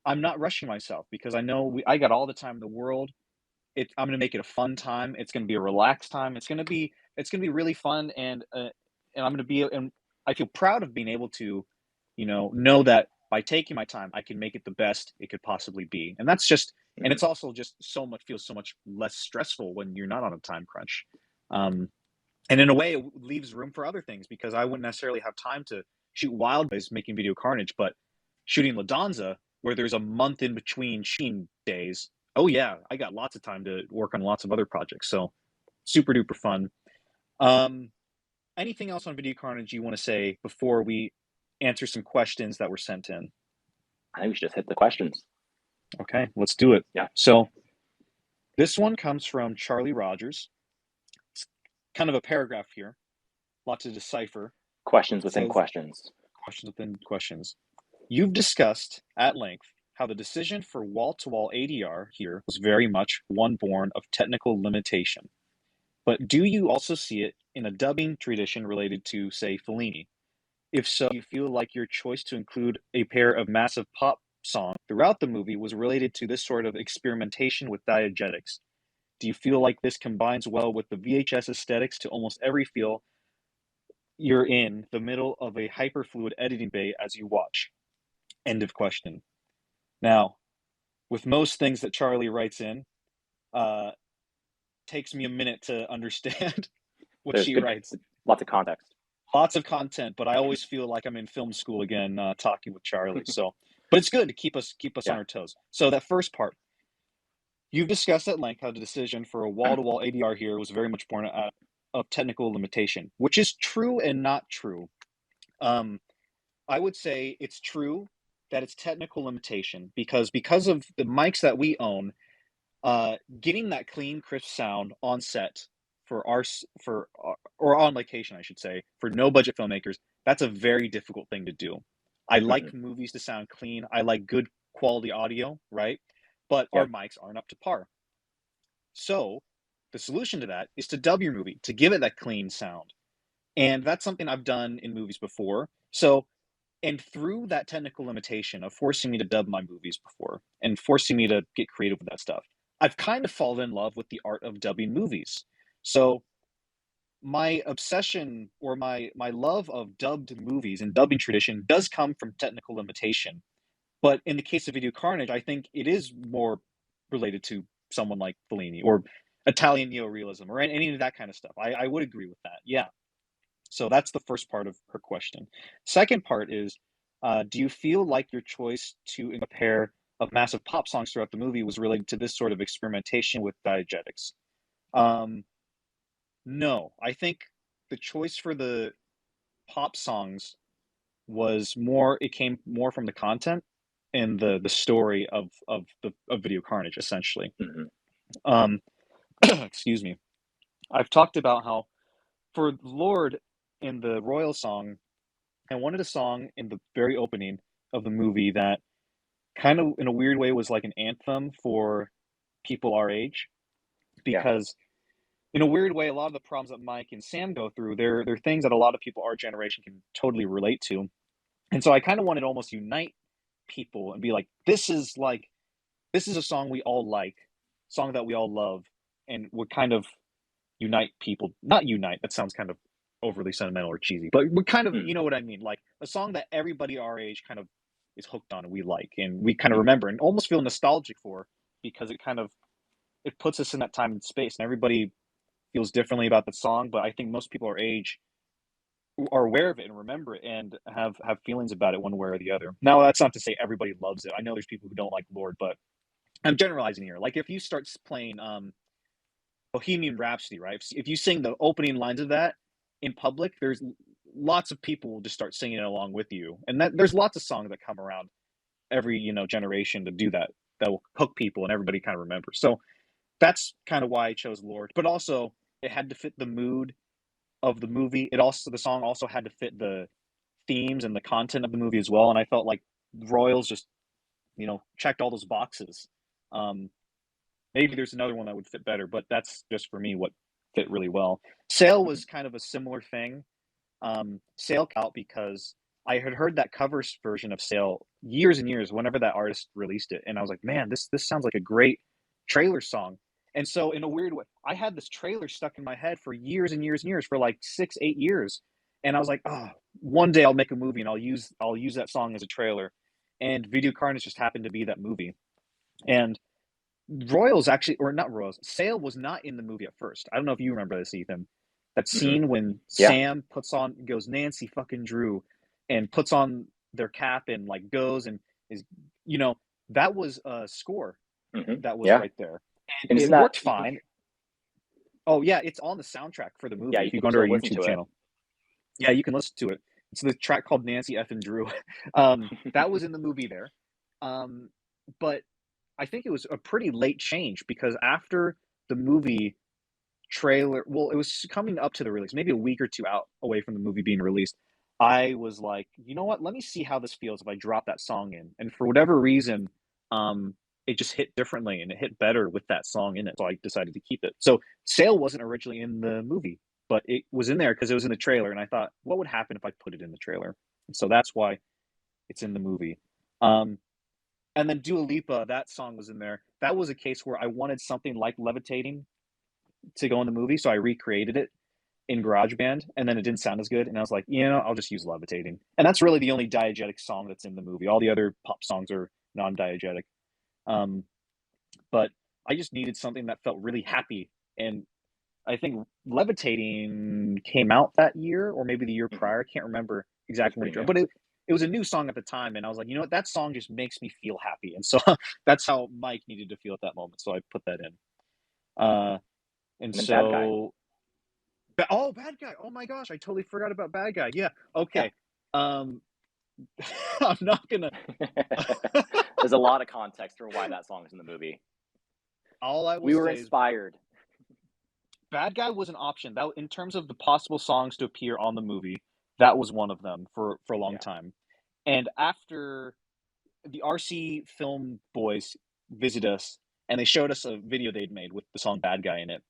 I'm not rushing myself because I know I got all the time in the world. I'm gonna make it a fun time. It's gonna be a relaxed time. It's gonna be really fun, and I'm gonna be and I feel proud of being able to, know that by taking my time, I can make it the best it could possibly be. And Mm-hmm. it's also just feels so much less stressful when you're not on a time crunch. Um, and in a way, it leaves room for other things because I wouldn't necessarily have time to shoot Wild Boys making Video Carnage, but shooting La Danza, where there's a month in between shooting days. Oh yeah, I got lots of time to work on lots of other projects. So super duper fun. Um, Anything else on Video Carnage you want to say before we answer some questions that were sent in? I think we should just hit the questions. Okay, let's do it. Yeah, So this one comes from Charlie Rogers. It's kind of a paragraph here, lot to decipher. questions It within says questions. questions within questions. You've discussed at length how the decision for wall-to-wall ADR here was very much one born of technical limitation. But do you also see it in a dubbing tradition related to, say, Fellini? If so, do you feel like your choice to include a pair of massive pop songs throughout the movie was related to this sort of experimentation with diegetics? Do you feel like this combines well with the VHS aesthetics to almost every feel you're in the middle of a hyperfluid editing bay as you watch? End of question. Now, with most things that Charlie writes in, uh, takes me a minute to understand what There's she good, writes. lots of context. Lots of content, but I always feel like I'm in film school again, talking with Charlie. So, but it's good to keep us on Yeah, our toes. So that first part, you've discussed at length how the decision for a wall-to-wall ADR here was very much born out of technical limitation, which is true and not true. Um, I would say it's true that it's technical limitation because of the mics that we own, getting that clean, crisp sound on set for or on location, I should say, for no budget filmmakers, that's a very difficult thing to do. I mm-hmm. like movies to sound clean. I like good quality audio, right? But Yeah, our mics aren't up to par. So the solution to that is to dub your movie to give it that clean sound. And that's something I've done in movies before. So, and through that technical limitation of forcing me to dub my movies before and forcing me to get creative with that stuff, I've kind of fallen in love with the art of dubbing movies. So my obsession or my love of dubbed movies and dubbing tradition does come from technical limitation. But in the case of Video Carnage, I think it is more related to someone like Fellini or Italian neorealism or any of that kind of stuff. I would agree with that. Yeah. So that's the first part of her question. Second part is, do you feel like your choice to include a pair of massive pop songs throughout the movie was related to this sort of experimentation with diegetics? Um, no, I think the choice for the pop songs was more, it came more from the content and the story of Video Carnage, essentially. Hmm. Um, excuse me. I've talked about how for Lord in the Royal song, I wanted a song in the very opening of the movie that kind of, in a weird way, was like an anthem for people our age, Yeah. because in a weird way, a lot of the problems that Mike and Sam go through, they're things that a lot of people our generation can totally relate to. And so I kind of wanted to almost unite people and be like, this is a song we all like, song that we all love, and would kind of unite people. Not unite, that sounds kind of overly sentimental or cheesy, but we kind of, Mm. you know what I mean? Like a song that everybody our age kind of is hooked on and we like and we kind of Hmm. remember and almost feel nostalgic for, because it puts us in that time and space, and everybody feels differently about the song, but I think most people our age are aware of it and remember it and have feelings about it one way or the other. Now, that's not to say everybody loves it. I know there's people who don't like Lord, but I'm generalizing here. Like if you start playing Bohemian Rhapsody, right? If you sing the opening lines of that in public, there's lots of people will just start singing it along with you, and that there's lots of songs that come around every generation to do that, that will hook people and everybody kind of remembers. So that's kind of why I chose Lord, but also it had to fit the mood of the movie. It also, the song also had to fit the themes and the content of the movie as well. And I felt like Royals just checked all those boxes. Um, Maybe there's another one that would fit better, but that's just for me what fit really well. Sail Hmm. was kind of a similar thing. Sail out because I had heard that covers version of Sail years and years whenever that artist released it, and I was like, man, this sounds like a great trailer song. And so, in a weird way, I had this trailer stuck in my head for years and years and years, for like 6, 8 years, and I was like, oh, one day I'll make a movie and I'll use that song as a trailer, and Video Carnage just happened to be that movie. And Royals actually, or not Royals, Sale was not in the movie at first. I don't know if you remember this, Ethan. That Hmm. scene when Yeah. Sam goes, Nancy fucking Drew, and puts on their cap and like goes and is, you know, that was a score Hmm. that was Yeah. right there. And And it isn't that? worked fine. Oh, yeah, it's on the soundtrack for the Yeah, movie you if you can go under our still listen YouTube to it. channel. Yeah, you can listen to it. It's the track called Nancy F and Drew. That was in the movie there. Um, but I think it was a pretty late change because after the movie trailer, well, it was coming up to the release, maybe a week or two out away from the movie being released. I was like, you know what? Let me see how this feels if I drop that song in. And for whatever reason, it just hit differently and it hit better with that song in it. So I decided to keep it. So Sail wasn't originally in the movie, but it was in there because it was in the trailer. And I thought, what would happen if I put it in the trailer? And so that's why it's in the movie. Um, and then Dua Lipa, that song was in there. That was a case where I wanted something like Levitating to go in the movie, so I recreated it in GarageBand, and then it didn't sound as good, and I was like, I'll just use Levitating. And that's really the only diegetic song that's in the movie. All the other pop songs are non-diegetic. Um, but I just needed something that felt really happy, and I think Levitating came out that year, or maybe the year Hmm. prior. I can't remember It was exactly when it pretty dropped, new. but it was a new song at the time, and I was like, that song just makes me feel happy, and so that's how Mike needed to feel at that moment. So I put that in. And And then Bad Guy. so Oh, Bad Guy. Oh my gosh, I totally forgot about Bad Guy. Yeah. Yeah. Okay. Um, I'm not gonna. There's a lot of context for why that song is in the movie. All I will We were say is inspired. Bad Guy was an option. That in terms of the possible songs to appear on the movie, that was one of them for a long Yeah. time. And after the RC Film Boys visited us, and they showed us a video they'd made with the song Bad Guy in it.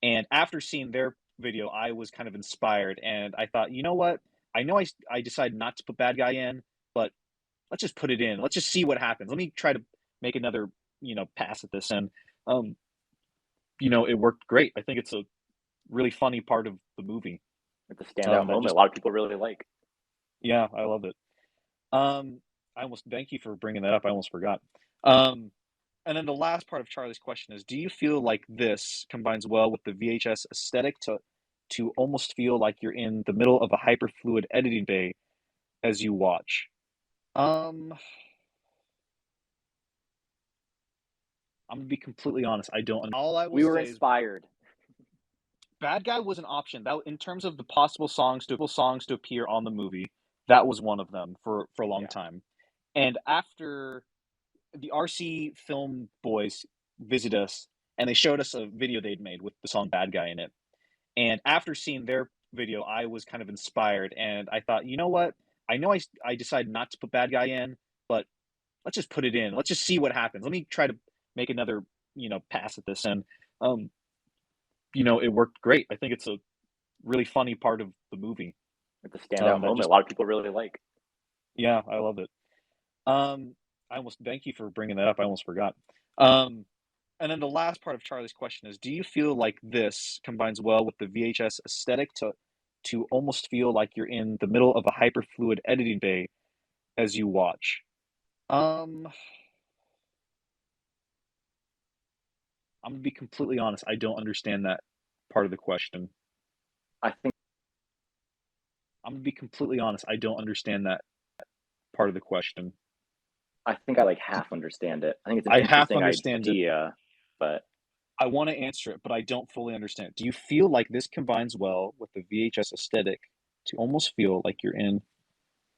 And after seeing their video, I was kind of inspired, and I thought, you know what? I know I decided not to put Bad Guy in, but let's just put it in. Let's just see what happens. Let me try to make another, pass at this. And, um, it worked great. I think it's a really funny part of the movie. It's a standout That moment. just, A lot of people really like. yeah, I love it. I almost, thank you for bringing that up. I almost forgot. Um, and then the last part of Charlie's question is, do you feel like this combines well with the VHS aesthetic to to almost feel like you're in the middle of a hyperfluid editing bay as you watch? Um, I'm gonna be completely honest. I don't. All I will We were say is inspired. Bad Guy was an option. That in terms of the possible songs to appear on the movie, that was one of them for a long Yeah. time. And after the RC Film Boys visited us, and they showed us a video they'd made with the song Bad Guy in it. And after seeing their video, I was kind of inspired, and I thought, you know what? I know I decided not to put Bad Guy in, but let's just put it in. Let's just see what happens. Let me try to make another, pass at this. And, um, it worked great. I think it's a really funny part of the movie. It's a standout That moment. just, A lot of people really like. yeah, I love it. Thank you for bringing that up. I almost forgot. Um, and then the last part of Charlie's question is, do you feel like this combines well with the VHS aesthetic to almost feel like you're in the middle of a hyperfluid editing bay as you watch? Um, I'm gonna be completely honest. I don't understand that part of the question. I think I'm gonna be completely honest. I don't understand that part of the question. I like half understand it. I think it's an I half interesting understand it. idea, but I want to answer it, but I don't fully understand it. Do you feel like this combines well with the VHS aesthetic to almost feel like you're in?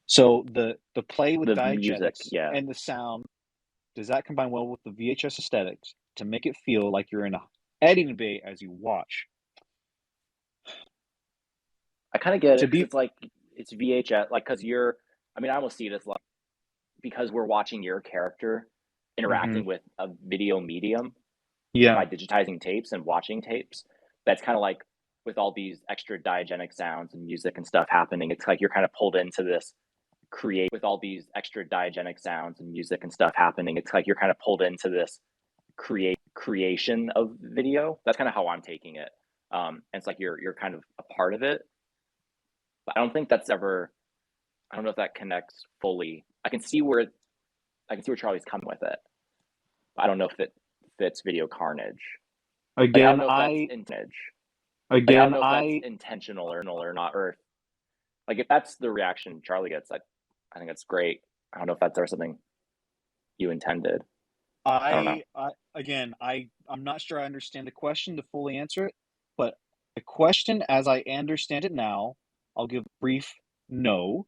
So the play with the music, diegetics yeah. and the sound, does that combine well with the VHS aesthetics to make it feel like you're in a editing bay as you watch? I kind of get To it because be it's like it's VHS, like because you're. I mean, I almost see it as like because we're watching your character hmm interacting with a video medium yeah. by digitizing tapes and watching tapes. That's kind of like with all these extra diegenic sounds and music and stuff happening. It's like you're kind of pulled into this create with all these extra diegenic sounds and music and stuff happening. It's like you're kind of pulled into this creation of video. That's kind of how I'm taking it. And it's like you're kind of a part of it. But I don't think that's ever. I don't know if that connects fully. I can see where Charlie's coming with it. But I don't know if it fits Video Carnage. Like I don't Again, know if that's I intentional. Like I don't again know if that's I intentional or not, or like if that's the reaction Charlie gets, I think that's great. I don't know if that's ever something you intended. I don't know. I again I'm not sure I understand the question to fully answer it, but the question as I understand it now, I'll give a brief no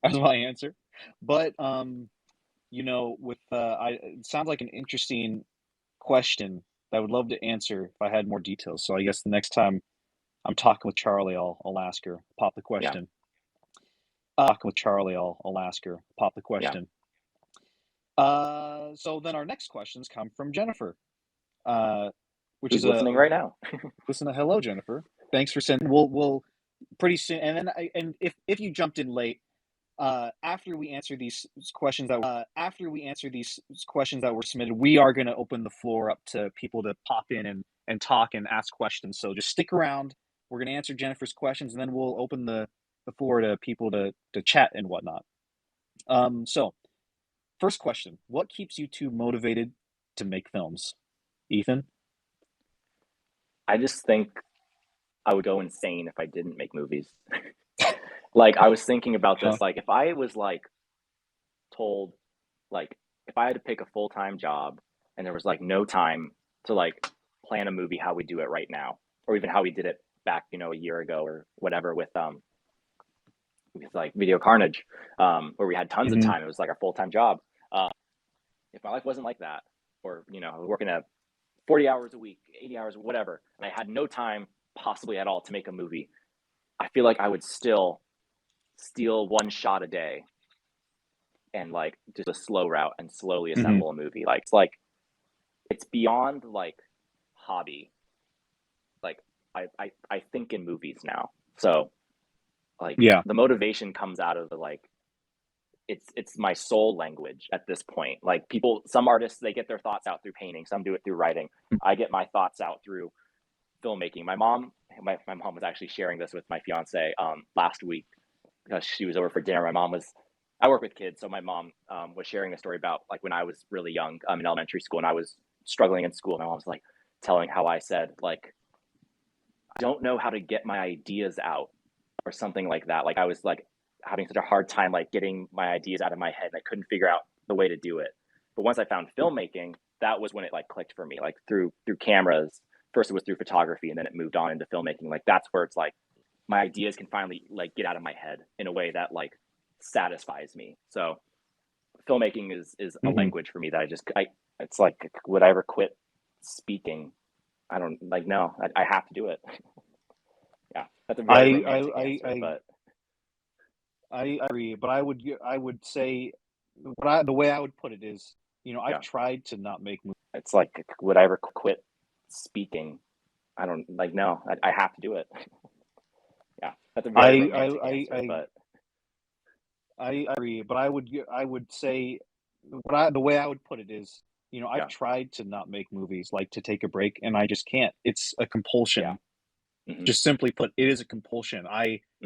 as my answer. But with it sounds like an interesting question that I would love to answer if I had more details. So I guess the next time I'm talking with Charlie, I'll ask her, pop the Yeah, question. Talking with Charlie, I'll ask her, pop the yeah. question. So then our next questions come from Jennifer, uh, which Who's is listening right now? listen to hello Jennifer. Thanks for sending. We'll pretty soon, and then and if you jumped in late, after we answer these questions that were submitted, we are going to open the floor up to people to pop in and talk and ask questions. So just stick around. We're going to answer Jennifer's questions, and then we'll open the floor to people to chat and whatnot. So first question: what keeps you two motivated to make films, Ethan? I just think I would go insane if I didn't make movies. Like I was thinking about Uh, this. Like if I was like told, like if I had to pick a full time job and there was like no time to like plan a movie how we do it right now, or even how we did it back, a year ago or whatever with like Video Carnage, where we had tons of mhm, time. It was like our full time job. Uh, if my life wasn't like that, or working at 40 hours a week, 80 hours, whatever, and I had no time possibly at all to make a movie, I feel like I would still steal one shot a day and like just a slow route and slowly mhm, assemble a movie. It's beyond like hobby. Like I think in movies now. So like yeah. the motivation comes out of the like it's my soul language at this point. Like some artists they get their thoughts out through painting, some do it through writing. I get my thoughts out through filmmaking. My mom was actually sharing this with my fiance last week because she was over for dinner. I work with kids, so my mom was sharing a story about like when I was really young in elementary school and I was struggling in school. My mom was like telling how I said like don't know how to get my ideas out or something like that. Like I was like having such a hard time like getting my ideas out of my head and I couldn't figure out the way to do it. But once I found filmmaking, that was when it like clicked for me, like through cameras. First it was through photography and then it moved on into filmmaking. Like that's where it's like my ideas can finally like get out of my head in a way that like satisfies me. So filmmaking is a Mhm. language for me that I it's like would I ever quit speaking? I don't like no, I have to do it. Yeah, that's a very I I romantic I answer, I but I agree, but I would say the way I would put it is, I've yeah, tried to not make movies. it's like would I ever quit speaking? I don't like no, I have to do it. Yeah, that's a very I I romantic I answer, I but I agree, but I would say the way I would put it is, I've yeah, tried to not make movies, like to take a break, and I just can't. It's a yeah, compulsion. hmm Just simply put, it is a compulsion.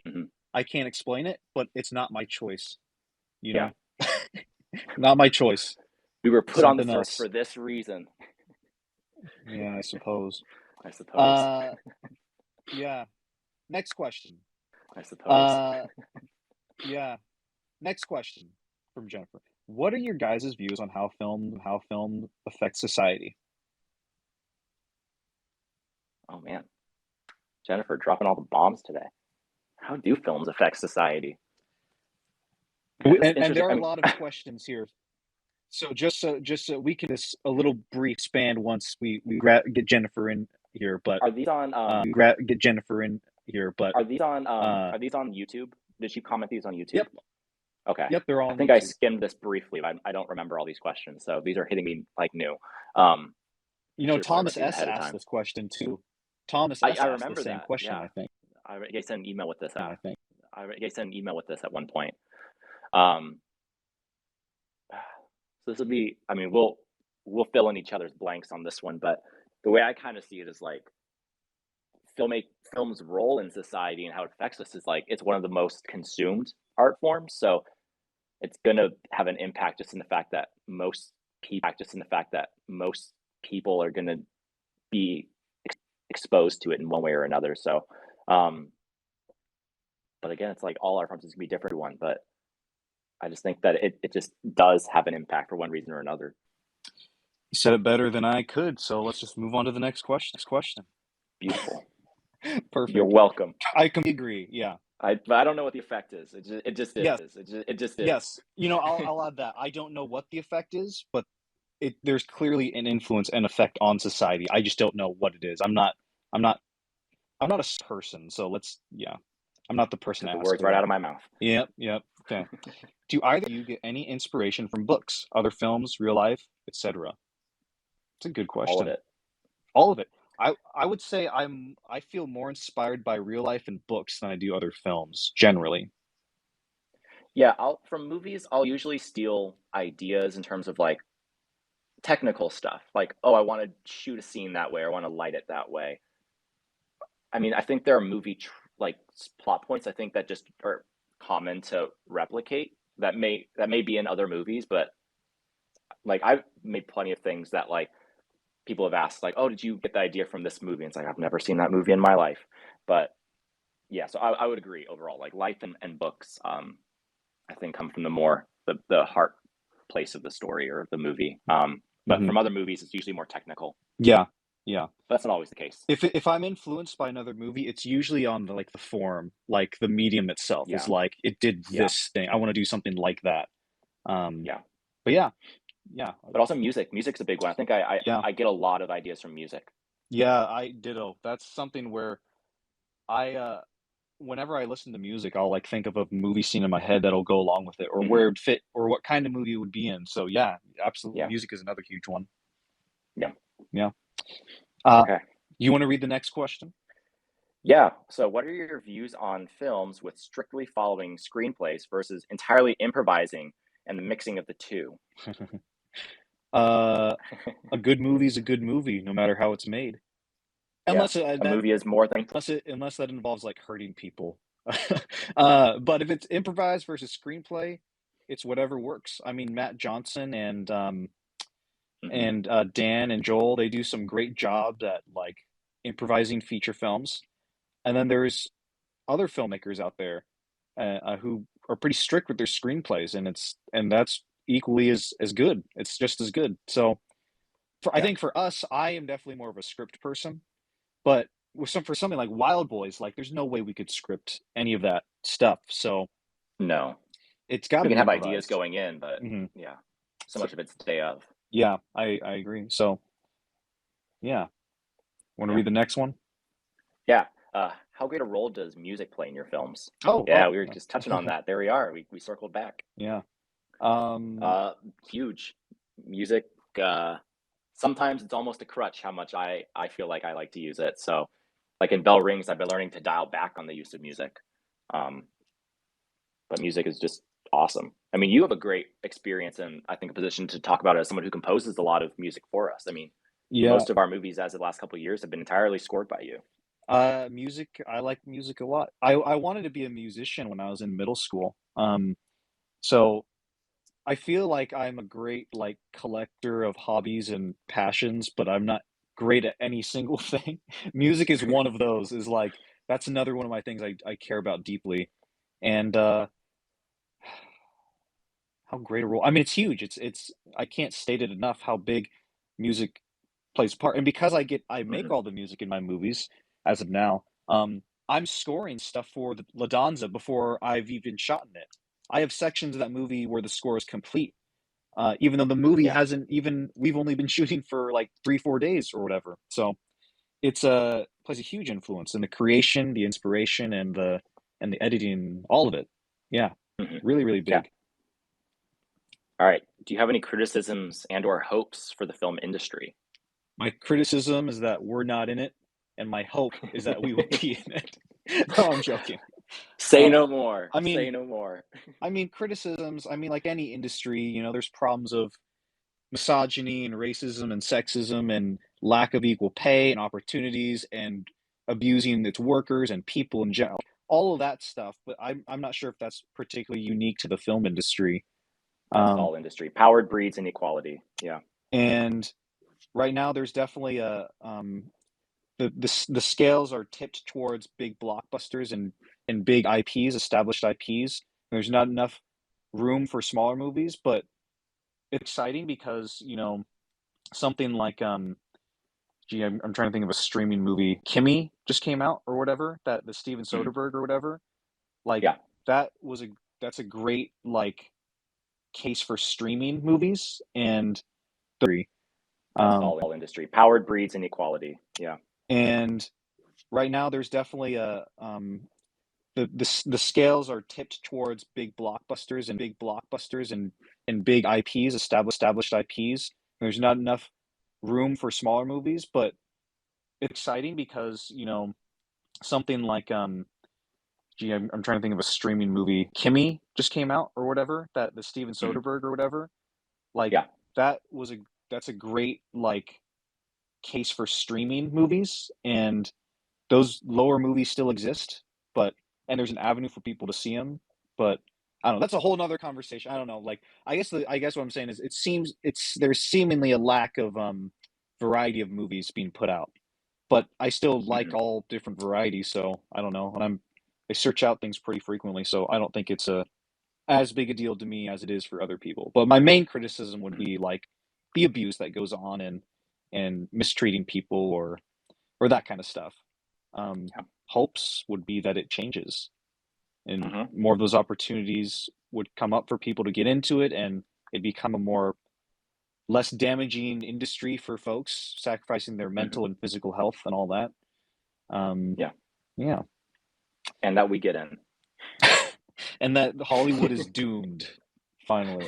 hmm I can't explain it, but it's not my choice, you yeah. know? Not my choice. We were put on Something this earth else. for this reason, Yeah, I suppose. I suppose. Uh, yeah. Next question. I suppose. Uh, yeah. Next question from Jennifer. What are your guys' views on how film affects society? Oh man, Jennifer dropping all the bombs today. How do films affect society? Yeah, this is And interesting. there are I a mean, lot of questions here. So just so we can this a little brief span once we get Jennifer in here, but are these on get Jennifer in here, but uh, are these on YouTube? Did you comment these on YouTube? yep, Okay. yep, they're all I on think I YouTube. skimmed this briefly. I don't remember all these questions, so these are hitting me like new. Um, I should have thought about Thomas these S ahead of asked time. this question too. Thomas I S asked the remember same that. question, Yeah, I think. I sent an email with this. I think. I sent an email with this at one point. Um, so this will be. I mean, we'll fill in each other's blanks on this one, but the way I kind of see it is like film's role in society and how it affects us is like it's one of the most consumed art forms. So it's going to have an impact just in the fact that most people are going to be exposed to it in one way or another. So, um, but again, it's like all art forms is going to be different one, but I just think that it just does have an impact for one reason or another. You said it better than I could, so let's just move on to the next question. Beautiful. You're Perfect. welcome. I completely agree. Yeah. But I don't know what the effect is. It just is. Yes. It just is. Yes. I'll add that. I don't know what the effect is, but there's clearly an influence and effect on society. I just don't know what it is. I'm not I'm not a person, so yeah. I'm not the person Took to the ask words for right out that. of my mouth. Yep, yep. Okay. Do either of you get any inspiration from books, other films, real life, etc.? It's a good All of question. it. All of it. I would say I feel more inspired by real life and books than I do other films, generally. Yeah, I'll from movies, I'll usually steal ideas in terms of like technical stuff. Like, oh, I want to shoot a scene that way, or I want to light it that way. I mean, I think there are like plot points I think that just are common to replicate that may be in other movies, but like I've made plenty of things that like people have asked like, "Oh, did you get the idea from this movie?" And it's like I've never seen that movie in my life. But yeah, so I would agree overall. Like life and books, I think come from the heart place of the story or the movie. But Mhm. from other movies, it's usually more technical. Yeah, yeah. But that's not always the case. If I'm influenced by another movie, it's usually on the form, like the medium itself is Yeah, like it did yeah, this thing. I want to do something like that. Um, yeah. but yeah, yeah, But also music. Music's a big one. I think yeah, I get a lot of ideas from music. yeah. I ditto. That's something where I whenever I listen to music, I'll like think of a movie scene in my head that'll go along with it, or Hmm where it'd fit, or what kind of movie it would be in. So yeah, absolutely, Yeah, music is another huge one. yeah. Yeah. Uh, Okay. you want to read the next question? Yeah. So, what are your views on films with strictly following screenplays versus entirely improvising and the mixing of the two? uh, a good movie is a good movie, no matter how it's made. Yeah, Unless a movie is more than unless that involves like hurting people. But if it's improvised versus screenplay, it's whatever works. I mean, Matt Johnson hmm and Dan and Joel, they do some great jobs at like improvising feature films. And then there's other filmmakers out there who are pretty strict with their screenplays, and that's equally as good. It's just as good. So I Yeah. think for us, I am definitely more of a script person, but for something like Wild Boys, like there's no way we could script any of that stuff. So No. it's got We to can be have ideas improvised. going in, but Hmm. yeah, so So much of it's day of. yeah, I agree. So yeah, want to Yeah. read the next one? Yeah. How great a role does music play in your films? Oh, Yeah, we were just touching on oh, that. There we are. We circled back. yeah. Um, Uh, Huge. Music. Uh, Sometimes it's almost a crutch how much I feel like I like to use it. So, like in bell rings, I've been learning to dial back on the use of music. Um, but music is just awesome. I mean, you have a great experience and I think a position to talk about it as someone who composes a lot of music for us. I mean, yeah. most of our movies as of the last couple of years have been entirely scored by you. Music. I like music a lot. I wanted to be a musician when I was in middle school. So I feel like I'm a great like collector of hobbies and passions, but I'm not great at any single thing. Music is one of those. Is like that's another one of my things I care about deeply. And how great a role. I mean, it's huge. It's I can't state it enough how big music plays a part. And because I make Hmm. all the music in my movies as of now, I'm scoring stuff for the La Danza before I've even shot in it. I have sections of that movie where the score is complete, even though the movie Yeah. hasn't even we've only been shooting for like 3 4 days or whatever. So it's plays a huge influence in the creation, the inspiration, and the editing, all of it. Yeah, Hmm. really, really Yeah. big. All right. Do you have any criticisms and or hopes for the film industry? My criticism is that we're not in it, and my hope is that we will be in it. No, I'm joking. Say Uh, no more. I Say mean, no more. criticisms. I mean, like any industry, there's problems of misogyny and racism and sexism and lack of equal pay and opportunities and abusing its workers and people in general. All of that stuff, but I'm not sure if that's particularly unique to the film industry. That's Um, all industry. Powered breeds inequality. Yeah. and right now, there's definitely a the scales are tipped towards big blockbusters and big IPs, established IPs. There's not enough room for smaller movies, but it's exciting because something like gee, I'm trying to think of a streaming movie. Kimmy just came out or whatever, that the Steven Mhm. Soderbergh or whatever. Like Yeah. that was a that's a great like case for streaming movies and three. That's Um all industry. Powered breeds inequality. Yeah. and right now there's definitely a the scales are tipped towards big blockbusters and big IPs, established IPs. There's not enough room for smaller movies, but it's exciting because something like gee, I'm trying to think of a streaming movie. Kimmy just came out or whatever, that the Steven Mhm. Soderbergh or whatever. Like Yeah. that was a that's a great like case for streaming movies, and those lower movies still exist, but and there's an avenue for people to see them. But I don't know. That's a whole nother conversation. I don't know. Like I guess what I'm saying is it seems it's there's seemingly a lack of variety of movies being put out, but I still like Mhm. all different varieties. So I don't know, and I search out things pretty frequently. So I don't think it's a as big a deal to me as it is for other people. But my main criticism would Mhm. be like the abuse that goes on and mistreating people or that kind of stuff. Um, Yeah. Hopes would be that it changes and Mhm. more of those opportunities would come up for people to get into it and it become a more less damaging industry for folks sacrificing their Mhm. mental and physical health and all that. Um, Yeah. yeah, And that we get in. and that Hollywood is doomed finally.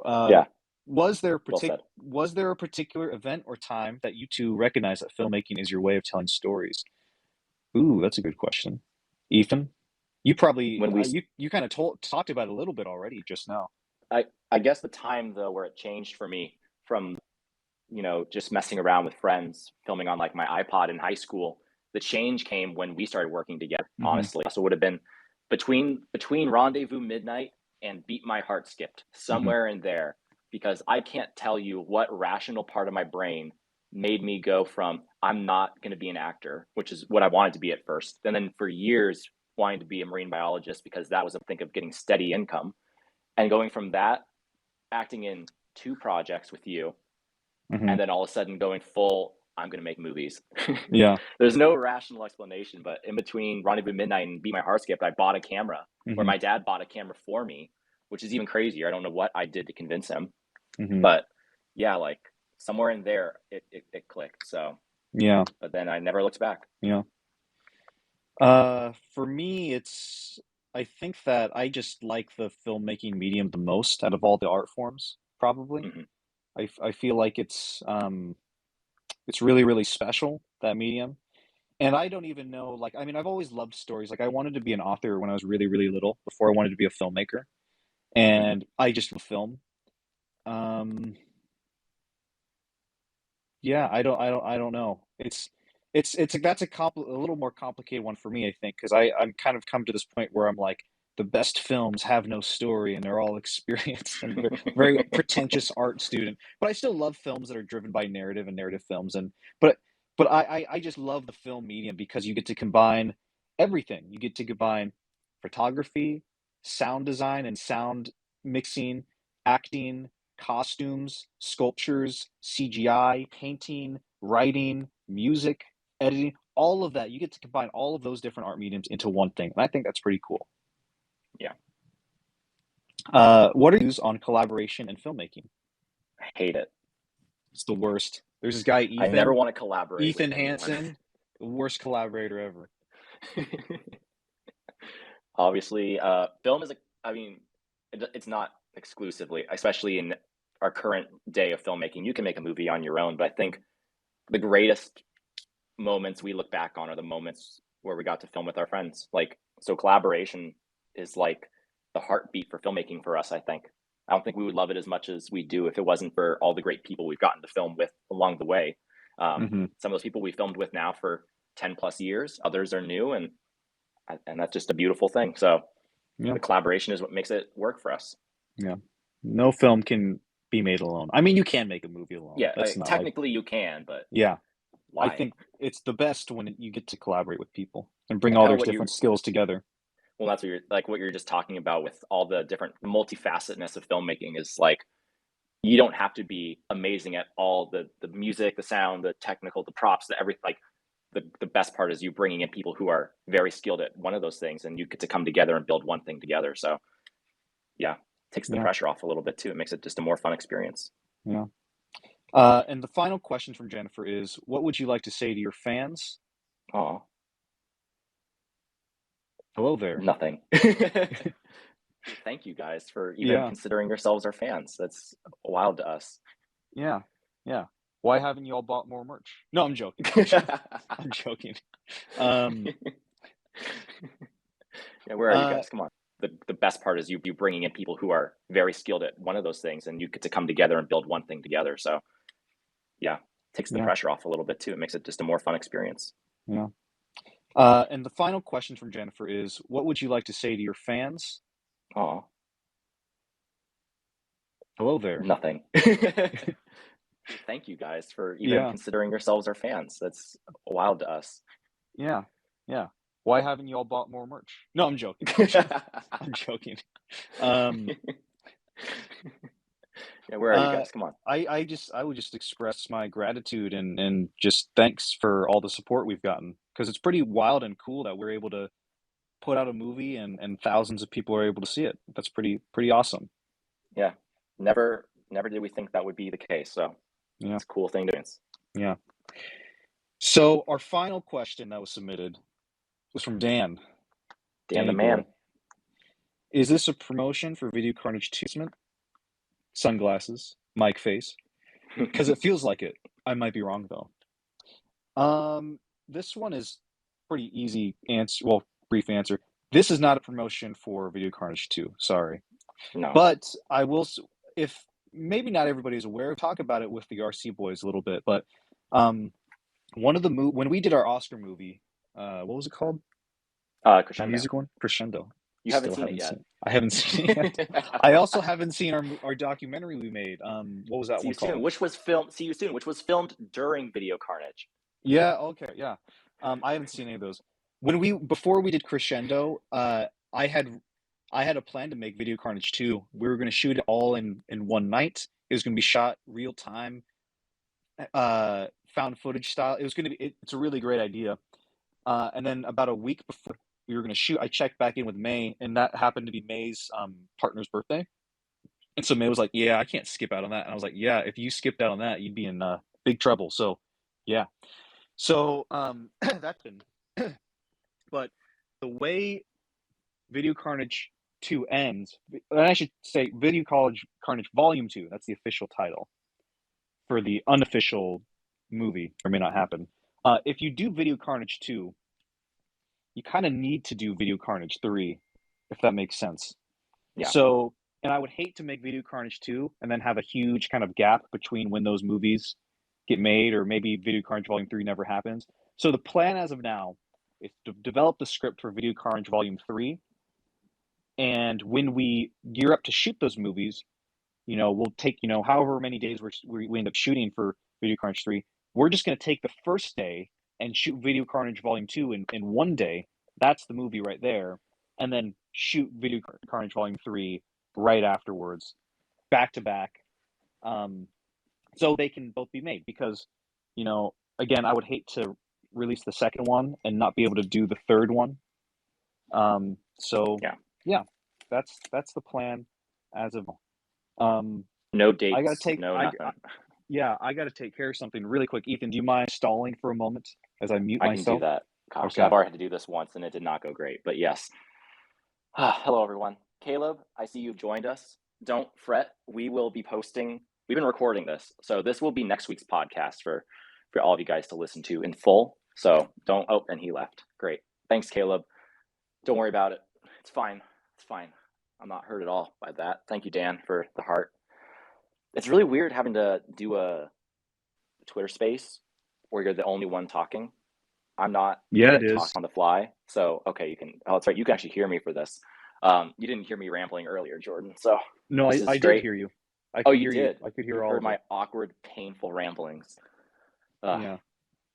Uh, Yeah. Well said. was there a particular event or time that you two recognize that filmmaking is your way of telling stories? Ooh, that's a good question. Ethan, you probably When we you kind of talked about it a little bit already just now. I guess the time though where it changed for me from just messing around with friends, filming on like my iPod in high school. The change came when we started working together, Hmm. honestly. So it would have been between Rendezvous Midnight and Beat My Heart Skipped, Hmm. somewhere in there, because I can't tell you what rational part of my brain made me go from I'm not going to be an actor, which is what I wanted to be at first, and then for years wanting to be a marine biologist because that was a think of getting steady income, and going from that acting in two projects with you, Hmm. and then all of a sudden going full I'm going to make movies. Yeah. There's no rational explanation, but in between Rendezvous Midnight and Be My Heartskip, I bought a camera, or Hmm. my dad bought a camera for me, which is even crazier. I don't know what I did to convince him, Hmm. but yeah, like somewhere in there, it clicked. So, Yeah. but then I never looked back. Yeah. For me, I think that I just like the filmmaking medium the most out of all the art forms, probably. Hmm. I feel like it's really, really special, that medium. And I don't even know, like, I mean, I've always loved stories. Like, I wanted to be an author when I was really, really little, before I wanted to be a filmmaker. Hmm. And I just love film. Um, yeah, I don't know. It's like that's a little more complicated one for me, I think, because I'm kind of come to this point where I'm like, the best films have no story and they're all experience and very, very pretentious art student. But I still love films that are driven by narrative and narrative films. But I just love the film medium because you get to combine everything. You get to combine photography, sound design and sound mixing, acting, costumes, sculptures, CGI, painting, writing, music, editing, all of that. You get to combine all of those different art mediums into one thing. And I think that's pretty cool. Yeah, What are your views on collaboration and filmmaking? I hate it. It's the worst. There's this guy, I never Ethan, want to collaborate with Ethan anyone. Hansen, the worst collaborator ever. Obviously, film is a. I mean, it's not exclusively, especially in our current day of filmmaking. You can make a movie on your own, but I think the greatest moments we look back on are the moments where we got to film with our friends. Like, so collaboration is like the heartbeat for filmmaking for us, I think. I don't think we would love it as much as we do if it wasn't for all the great people we've gotten to film with along the way. Hmm. Some of those people we filmed with now for 10 plus years, others are new, and that's just a beautiful thing. So Yeah, the collaboration is what makes it work for us. yeah. No film can be made alone. I mean, you can make a movie alone. Yeah, That's not like, technically you can, but yeah. I why? think it's the best when you get to collaborate with people and bring Like all kind their of what you different skills together. well, that's what you're like what you're just talking about with all the different multifacetedness of filmmaking is like you don't have to be amazing at all the music, the sound, the technical, the props, the everything. Like the best part is you bringing in people who are very skilled at one of those things, and you get to come together and build one thing together. So yeah, takes the Yeah, pressure off a little bit too. It makes it just a more fun experience. yeah. And the final question from Jennifer is, what would you like to say to your fans? Oh, Hello there. nothing. Thank you guys for even Yeah, considering yourselves our fans. That's wild to us. yeah, yeah. Why haven't you all bought more merch? No, I'm joking. I'm joking. I'm joking. Um, Yeah, where are you uh, guys? Come on. The best part is you bringing in people who are very skilled at one of those things, and you get to come together and build one thing together. So yeah, takes the yeah, pressure off a little bit too. It makes it just a more fun experience. yeah. And the final question from Jennifer is, what would you like to say to your fans? Oh, Hello there. nothing. Thank you guys for even Yeah, considering yourselves our fans. That's wild to us. yeah, yeah. Why haven't you all bought more merch? No, I'm joking. I'm joking. I'm joking. Um, Yeah, where are you uh, guys? Come on. I would just express my gratitude and just thanks for all the support we've gotten because it's pretty wild and cool that we're able to put out a movie and thousands of people are able to see it. That's pretty awesome. Yeah, never did we think that would be the case. So Yeah, it's a cool thing to experience. yeah. So our final question that was submitted was from Dan, Dan the Danny boy. man. Is this a promotion for Video Carnage 2? Sunglasses, mic face, because it feels like it. I might be wrong though. This one is pretty easy answer. Well, brief answer. This is not a promotion for Video Carnage 2. Sorry, No. but I will. If maybe not everybody's aware, talk about it with the RC boys a little bit. But um, one of the when we did our Oscar movie, what was it called? The Crescendo. music one, Crescendo. You haven't Still seen it haven't yet. seen. I haven't seen it yet. I also haven't seen our documentary we made. What was that See you one soon. called? Which was filmed. See you soon. Which was filmed during Video Carnage. Yeah. Okay. Yeah. I haven't seen any of those. Before we did Crescendo, I had I had a plan to make Video Carnage 2. We were going to shoot it all in one night. It was going to be shot real time, found footage style. It was going to be. It's a really great idea. And then about a week before we were going to shoot, I checked back in with May, and that happened to be May's partner's birthday. And so May was like, "Yeah, I can't skip out on that." And I was like, "Yeah, if you skipped out on that, you'd be in big trouble." So, yeah. So that's been. But the way Video Carnage 2 ends, and I should say Video College Carnage Volume 2. That's the official title for the unofficial movie, or may not happen. If you do Video Carnage 2, you kind of need to do Video Carnage 3, if that makes sense. Yeah. So, and I would hate to make Video Carnage 2 and then have a huge kind of gap between when those movies get made, or maybe Video Carnage Volume 3 never happens. So the plan as of now is to develop the script for Video Carnage Volume 3. And when we gear up to shoot those movies, we'll take, however many days we end up shooting for Video Carnage 3. We're just going to take the first day and shoot Video Carnage Volume 2 in one day. That's the movie right there. And then shoot Video Carnage Volume 3 right afterwards, back to back. So they can both be made because, again, I would hate to release the second one and not be able to do the third one. So Yeah. yeah, that's the plan as of. Um, No I gotta dates. take. No nothing. Yeah, I gotta take care of something really quick. Ethan, do you mind stalling for a moment as I mute I can do myself? that. Gosh, Okay. I've already had to do this once and it did not go great. But yes. Hello, everyone. Caleb, I see you've joined us. Don't fret. We will be posting. We've been recording this, so this will be next week's podcast for all of you guys to listen to in full. So don't. Oh, and he left. Great. Thanks, Caleb. Don't worry about it. It's fine. It's fine. I'm not hurt at all by that. Thank you, Dan, for the heart. It's really weird having to do a Twitter space where you're the only one talking. I'm not Yeah, good it at talk is. on the fly. So, okay, you can. Oh, that's right. You can actually hear me for this. You didn't hear me rambling earlier, Jordan. So No, this is I did great. hear you. I Oh, could you hear you. did. I could You hear all heard of my it. awkward, painful ramblings. Yeah.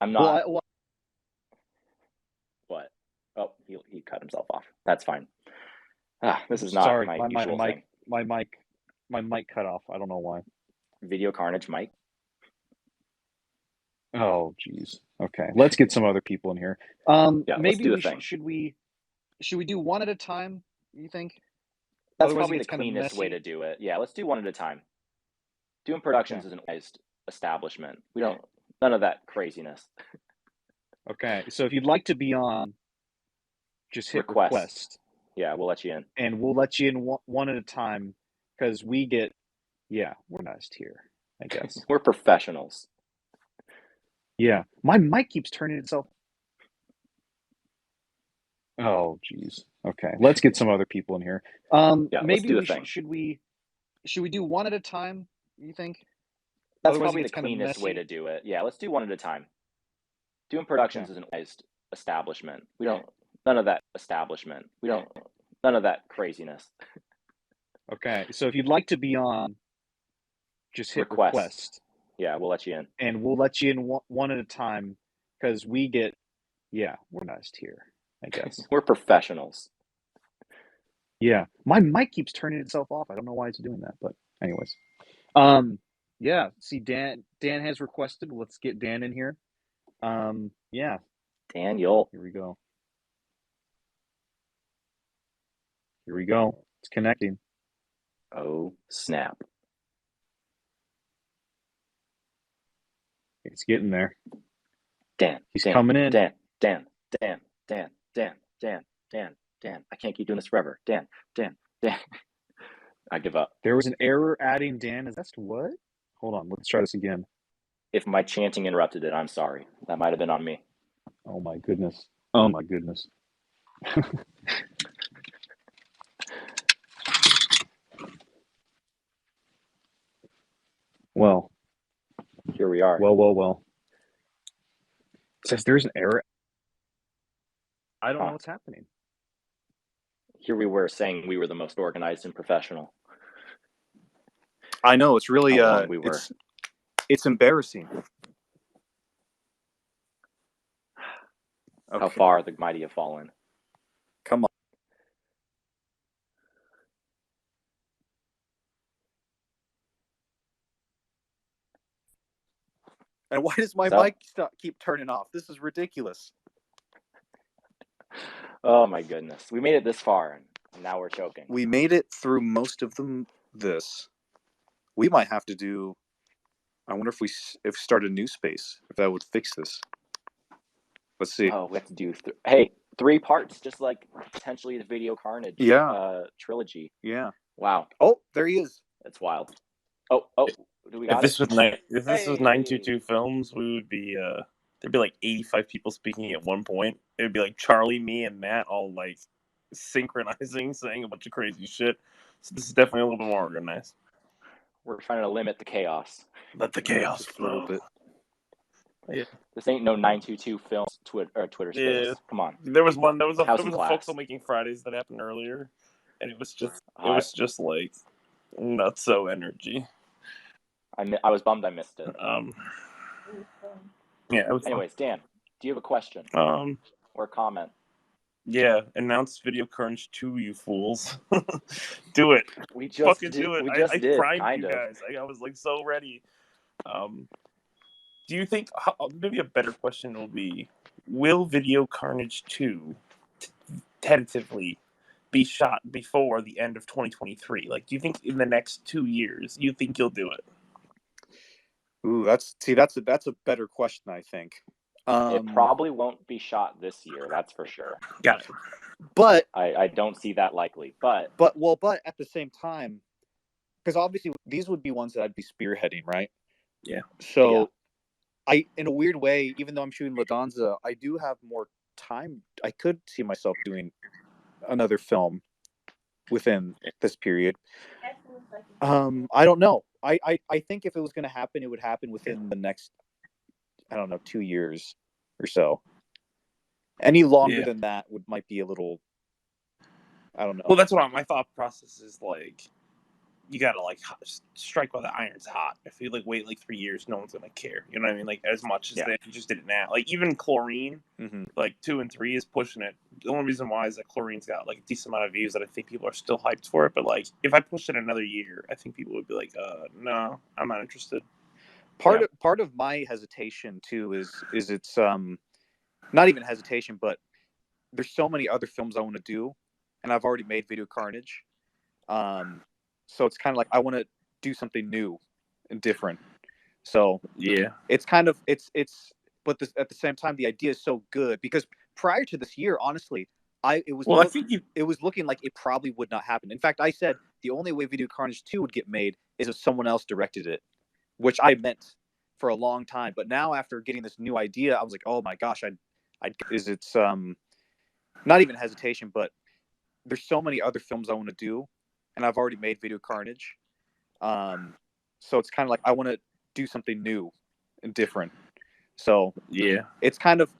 I'm Well, not. What? Oh, he cut himself off. That's fine. This is not sorry, my my usual mic, thing. my mic cut off. I don't know why. Video Carnage, Mike. Oh, geez. Okay, let's get some other people in here. Yeah, let's Maybe do the we thing. should we do one at a time? You think? That's Otherwise, it probably the gets kind of cleanest way messy. to do it. Yeah, let's do one at a time. Doing productions is an organized establishment. We don't. None of that craziness. Okay, so if you'd like to be on, just hit request. Yeah, we'll let you in. And we'll let you in one at a time because we get, yeah, we're nice here, I guess. We're professionals. Yeah, my mic keeps turning itself. Oh, geez. Okay, let's get some other people in here. Yeah, let's maybe do the we thing. should we do one at a time? You think? That's Otherwise, probably it the gets kind of cleanest way messy. to do it. Yeah, let's do one at a time. Doing productions is an organized establishment. We don't. None of that establishment. We don't. None of that craziness. Okay, so if you'd like to be on, just hit request. Yeah, we'll let you in. And we'll let you in one at a time because we get, yeah, we're nice here, I guess. We're professionals. Yeah, my mic keeps turning itself off. I don't know why it's doing that, but anyways. Yeah, see, Dan has requested. Let's get Dan in here. Yeah. Daniel. Here we go. Here we go. It's connecting. Oh, snap. It's getting there. Dan. He's coming in. Dan. I can't keep doing this forever. Dan. I give up. There was an error adding Dan. Is that what? Hold on. Let's try this again. If my chanting interrupted it, I'm sorry. That might have been on me. Oh my goodness. Oh my goodness. Well. Here we are. Well. It says there's an error. I don't know what's happening. Here we were saying we were the most organized and professional. I know, it's really How wrong we were. It's embarrassing. How far the mighty have fallen. Come on. And why does my mic keep turning off? This is ridiculous. Oh my goodness. We made it this far, and now we're choking. We made it through most of them. We might have to do... I wonder if we start a new space, if that would fix this. Let's see. Oh, we have to do... Hey, 3 parts, just like potentially the Video Carnage trilogy. Yeah. Wow. Oh, there he is. That's wild. Oh, do we got if this was 922 Films, we would be there'd be like 85 people speaking at one point. It would be like Charlie, me, and Matt all like synchronizing, saying a bunch of crazy shit. So this is definitely a little bit more organized. We're trying to limit the chaos. Let the chaos flow. A little bit. Yeah. This ain't no 922 Films Twitter space. Yeah. Come on. There was a Folksal Making Fridays that happened earlier, and it was just like nutso energy. I was bummed I missed it. Yeah. Anyways, Dan, do you have a question? Or a comment? Yeah, announce Video Carnage 2, you fools. Do it. We just did. Do it. I primed you guys. I was like so ready. Do you think, maybe a better question will be, will Video Carnage 2 tentatively be shot before the end of 2023? Like, do you think in the next 2 years, you think you'll do it? Ooh, that's a better question, I think. It probably won't be shot this year, that's for sure. Got it. But I don't see that likely. But at the same time, because obviously these would be ones that I'd be spearheading, right? Yeah. So in a weird way, even though I'm shooting La Danza, I do have more time. I could see myself doing another film within this period. I don't know. I think if it was going to happen, it would happen within the next, I don't know, 2 years or so. Any longer than that might be a little, I don't know. Well, that's what my thought process is. Like, you gotta like strike while the iron's hot. If you like wait like 3 years, no one's gonna care. You know what I mean? Like as much as they just did it now. Like even Chlorine, like 2 and 3 is pushing it. The only reason why is that Chlorine's got like a decent amount of views that I think people are still hyped for it. But like if I push it another year, I think people would be like, no, I'm not interested. Part of my hesitation too is it's not even hesitation, but there's so many other films I want to do, and I've already made Video Carnage. So it's kind of like I want to do something new and different. So it's kind of it's but at the same time the idea is so good because prior to this year, honestly, it was looking like it probably would not happen. In fact, I said the only way Video Carnage 2 would get made is if someone else directed it, which I meant for a long time. But now after getting this new idea, I was like, oh my gosh, it's not even hesitation, but there's so many other films I want to do, and I've already made Video Carnage. So it's kind of like I want to do something new and different. So it's kind of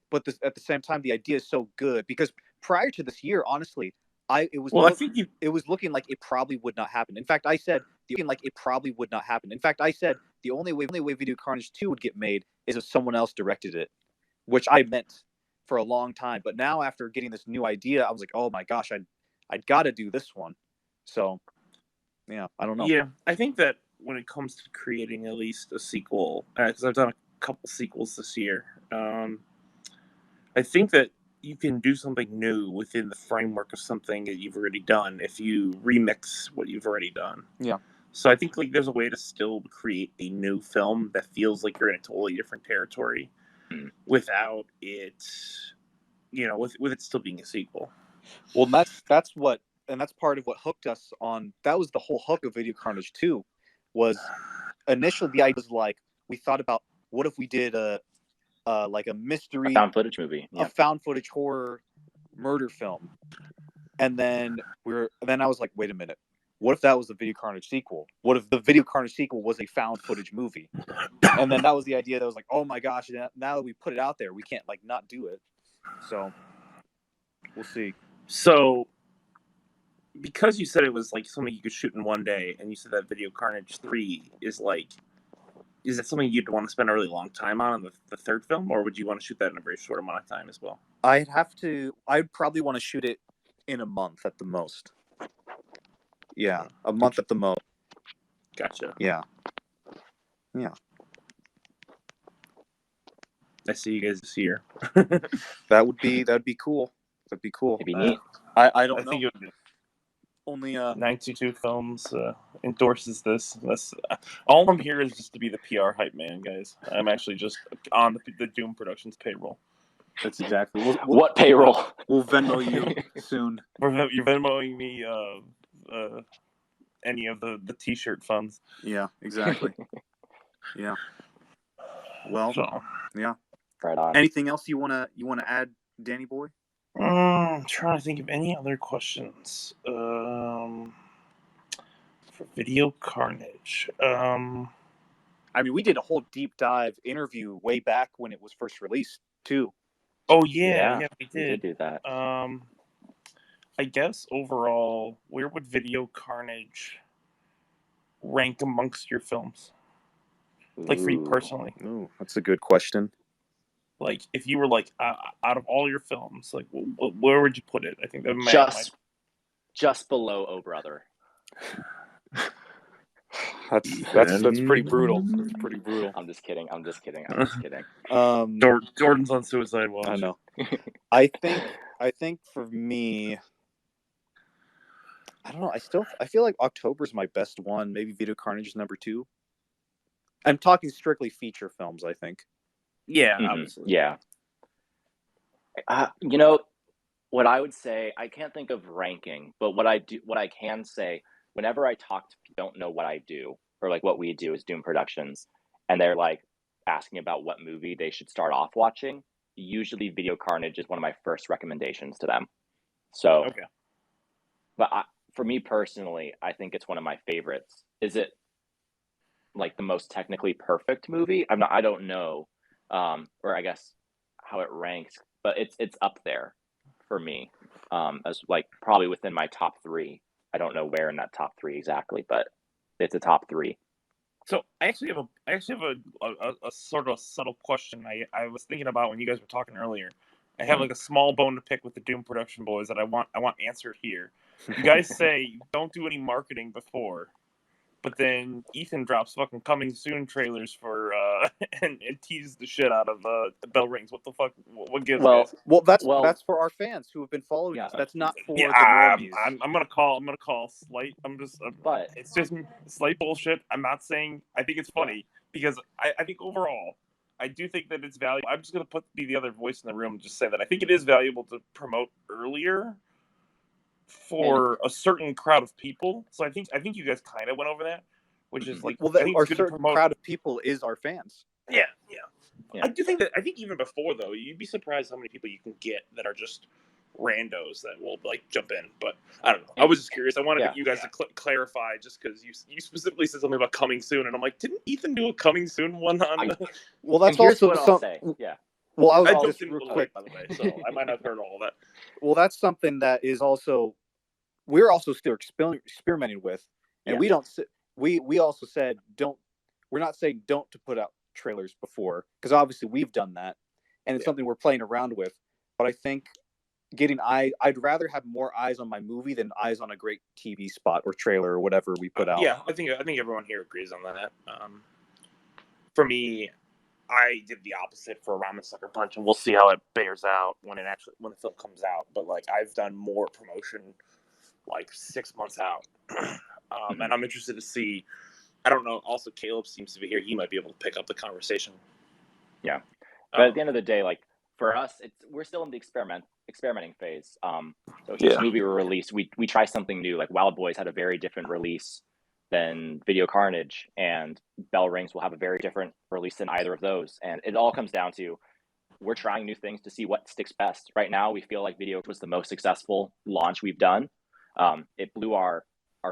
but at the same time the idea is so good because prior to this year, honestly, it was looking like it probably would not happen. In fact, I said the only way Video Carnage 2 would get made is if someone else directed it, which I meant for a long time. But now after getting this new idea, I was like, oh my gosh, I'd got to do this one. So yeah, I don't know. Yeah, I think that when it comes to creating at least a sequel, because I've done a couple sequels this year, I think that you can do something new within the framework of something that you've already done if you remix what you've already done. Yeah. So I think like there's a way to still create a new film that feels like you're in a totally different territory without it, with it still being a sequel. Well, that's part of what hooked us on. That was the whole hook of Video Carnage 2. Was initially the idea was like we thought about what if we did a mystery, found footage movie, a found footage horror murder film, and then I was like, wait a minute, what if that was the Video Carnage sequel? What if the Video Carnage sequel was a found footage movie? And then that was the idea that was like, oh my gosh, now that we put it out there, we can't like not do it. So we'll see. So, because you said it was like something you could shoot in one day, and you said that Video Carnage 3 is like, is that something you'd want to spend a really long time on the third film, or would you want to shoot that in a very short amount of time as well? I'd probably want to shoot it in a month at the most. Yeah, a month at the most. Gotcha. Yeah. I see you guys this year. That would be cool. That'd be cool. It'd be neat. I don't know. think it would be. Only 922 Films endorses this. All I'm here is just to be the PR hype man, guys. I'm actually just on the Doom Productions payroll. That's exactly. What payroll? We'll Venmo you soon. You're Venmoing me any of the T-shirt funds. Yeah, exactly. Yeah. Well, So, yeah. Right on. Anything else you wanna add, Danny boy? I'm trying to think of any other questions. For Video Carnage. I mean, we did a whole deep dive interview way back when it was first released, too. Oh yeah, we We did do that. I guess overall, where would Video Carnage rank amongst your films? Like for you personally. Ooh, that's a good question. Like if you were like out of all your films, like where would you put it? I think that might just below Oh Brother. That's pretty brutal. That's pretty brutal. I'm just kidding. Jordan's on suicide watch. I know. I think for me, I don't know. I feel like October's my best one. Maybe Video Carnage is number 2. I'm talking strictly feature films, I think. Yeah, obviously. Yeah. You know what I would say? I can't think of ranking, but what I can say, whenever I talk to people who don't know what I do, or like what we do as Doom Productions, and they're like asking about what movie they should start off watching, usually Video Carnage is one of my first recommendations to them. So, okay. But for me personally, I think it's one of my favorites. Is it like the most technically perfect movie? I don't know, or I guess how it ranks, but it's up there for me, as like probably within my top 3. I don't know where in that top 3 exactly, but it's a top 3. So I actually have a sort of subtle question I was thinking about when you guys were talking earlier. I have like a small bone to pick with the Doom Production boys that I want answered here. You guys say don't do any marketing before, but then Ethan drops fucking coming soon trailers for and teases the shit out of the bell rings. What the fuck? What gives? Well, that's for our fans who have been following us. That's not for the normies. I'm gonna call slight. But it's just slight bullshit. I'm not saying I think it's funny because I think overall I do think that it's valuable. I'm just gonna be the other voice in the room and just say that I think it is valuable to promote earlier for a certain crowd of people. So I think you guys kind of went over that, which is like, our certain crowd of people is our fans. Yeah. I do think that. I think even before though, you'd be surprised how many people you can get that are just randos that will like jump in. But I don't know. I was just curious. I wanted you guys to clarify, just because you specifically said something about coming soon, and I'm like, didn't Ethan do a coming soon one on? Well, that's also something. Yeah. Well, I was just real quick, by the way, so I might not have heard all of that. Well, that's something that is also we're also still experimenting with, and we don't. We also said don't. We're not saying don't to put out trailers before, because obviously we've done that, and it's something we're playing around with. But I think I'd rather have more eyes on my movie than eyes on a great TV spot or trailer or whatever we put out. Yeah, I think everyone here agrees on that. For me, I did the opposite for Ramen Sucker Punch, and we'll see how it bears out when the film comes out. But like, I've done more promotion like 6 months out, and I'm interested to see. I don't know. Also, Caleb seems to be here. He might be able to pick up the conversation. Yeah, but at the end of the day, like for us, we're still in the experimenting phase. So each movie we release, we try something new. Like Wild Boys had a very different release than Video Carnage, and Bell Rings will have a very different release than either of those. And it all comes down to we're trying new things to see what sticks best. Right now, we feel like Video was the most successful launch we've done. It blew our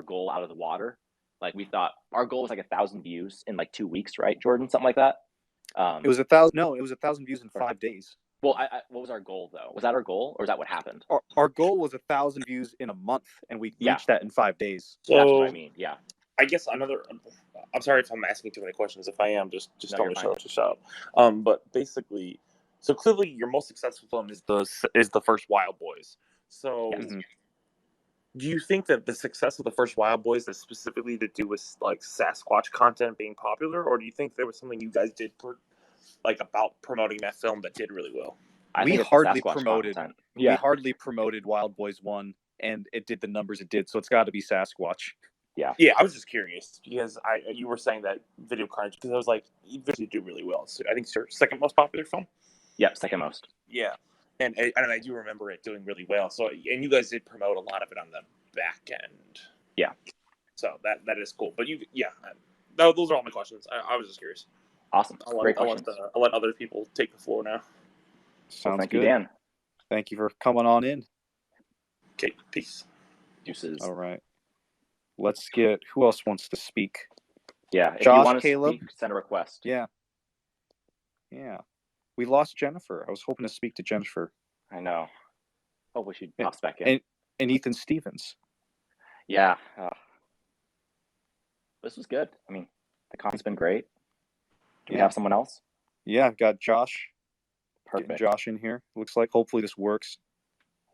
goal out of the water. Like we thought our goal was like 1,000 views in like 2 weeks, right, Jordan? Something like that. It was 1,000. No, it was 1,000 views in 5 days. Well, what was our goal though? Was that our goal, or is that what happened? Our goal was 1,000 views in a month, and we Yeah. reached that in 5 days. So That's what I mean. Yeah. I guess another. I'm sorry if I'm asking too many questions. If I am, just No, tell you're me fine. to shut up. But basically, so clearly your most successful film is the first Wild Boys. So Yes. Mhm. do you think that the success of the first Wild Boys is specifically to do with like Sasquatch content being popular, or do you think there was something you guys did about promoting that film that did really well? I We think it's hardly Sasquatch promoted. content. We Yeah. hardly promoted Wild Boys 1, and it did the numbers it did, so it's got to be Sasquatch. Yeah. Yeah, I was just curious because you were saying that Video Carnage, because I was like, you do really well. So I think it's your second most popular film. Yep. Second most. Yeah, and I do remember it doing really well. So and you guys did promote a lot of it on the back end. Yeah. So that is cool. But those are all my questions. I was just curious. Awesome. Great I'll questions. let other people take the floor now. Sounds Thank good. you, Dan. Thank you for coming on in. Okay, peace. Deuces. All right. Let's get, who else wants to speak? Yeah. If Josh, you want to Caleb? speak, send a request. Yeah. We lost Jennifer. I was hoping to speak to Jennifer. I know. Hopefully she pops back in. And Ethan Stevens. Yeah. This was good. I mean, the content's been great. Do we have someone else? Yeah, I've got Josh. Perfect. Getting Josh in here. Looks like hopefully this works.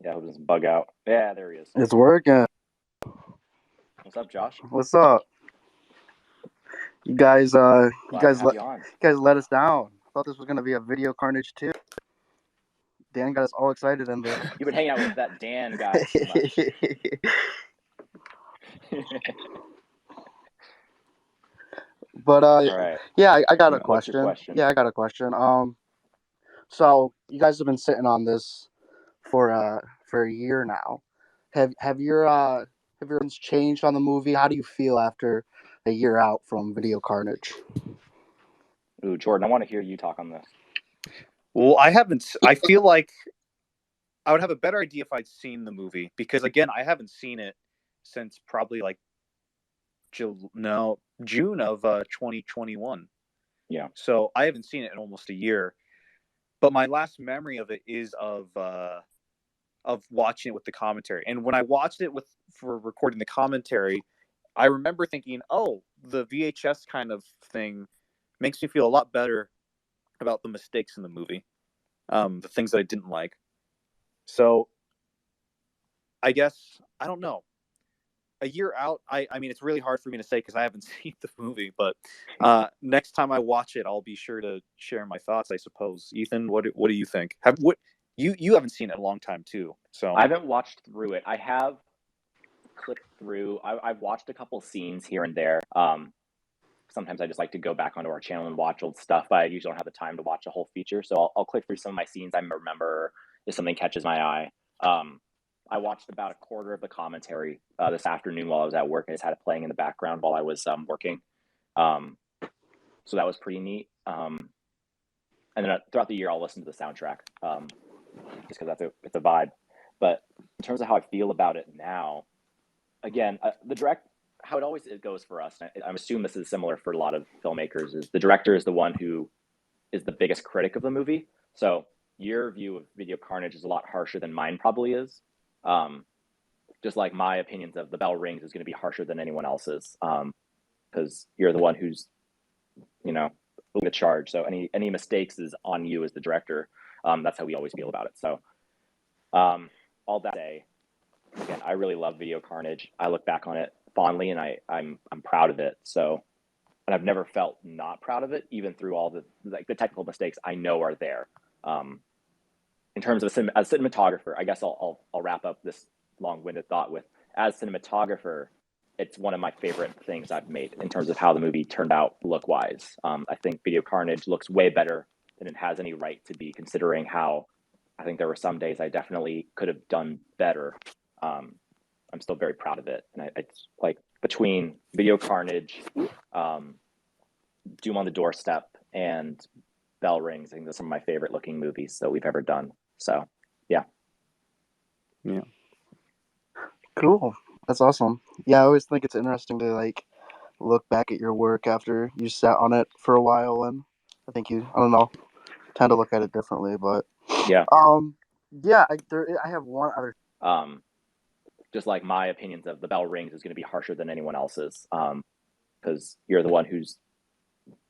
Yeah, hope it doesn't bug out. Yeah, there he is. It's working. What's up, Josh? What's up? You guys Glad to have you on. you guys let us down. Thought this was gonna be a Video Carnage too. Dan got us all excited in there. You've been hanging out with that Dan guy too much. But All right. yeah, I got a What's your question. question? Yeah, I got a question. So you guys have been sitting on this for a year now. Have your opinions changed on the movie? How do you feel after a year out from Video Carnage? Ooh, Jordan, I want to hear you talk on this. Well, I feel like I would have a better idea if I'd seen the movie, because again, I haven't seen it since probably like June of 2021. Yeah. So I haven't seen it in almost a year. But my last memory of it is of watching it with the commentary. And when I watched it for recording the commentary, I remember thinking, oh, the VHS kind of thing makes me feel a lot better about the mistakes in the movie, the things that I didn't like. So I guess, I don't know. A year out, I mean, it's really hard for me to say because I haven't seen the movie, but next time I watch it, I'll be sure to share my thoughts, I suppose. Ethan, what do you think? You haven't seen it in a long time too, so I haven't watched through it. I have clicked through. I've watched a couple scenes here and there. Sometimes I just like to go back onto our channel and watch old stuff, but I usually don't have the time to watch a whole feature. So I'll click through some of my scenes I remember if something catches my eye. I watched about a quarter of the commentary this afternoon while I was at work. I just had it playing in the background while I was working. So that was pretty neat. And then throughout the year, I'll listen to the soundtrack just because it's a vibe. But in terms of how I feel about it now, again, how it always goes for us, and I assume this is similar for a lot of filmmakers, is the director is the one who is the biggest critic of the movie. So your view of Video Carnage is a lot harsher than mine probably is. Just like my opinions of The Bell Rings is going to be harsher than anyone else's, because you're the one who's, leading the charge. So any mistakes is on you as the director. That's how we always feel about it. So all that to say, again, I really love Video Carnage. I look back on it fondly, and I'm proud of it. So, and I've never felt not proud of it, even through all the technical mistakes I know are there. In terms of as a cinematographer, I guess I'll wrap up this long-winded thought with, as cinematographer, it's one of my favorite things I've made in terms of how the movie turned out look-wise. I think Video Carnage looks way better than it has any right to be, considering how I think there were some days I definitely could have done better. I'm still very proud of it. And it's like between Video Carnage, Doom on the Doorstep, and Bell Rings, I think those are some of my favorite looking movies that we've ever done. So, yeah. Yeah. Cool. That's awesome. Yeah, I always think it's interesting to look back at your work after you sat on it for a while, and I think I don't know, tend to look at it differently, but Yeah. Yeah, I have one other. Just like my opinions of the bell rings is going to be harsher than anyone else's, because you're the one who's,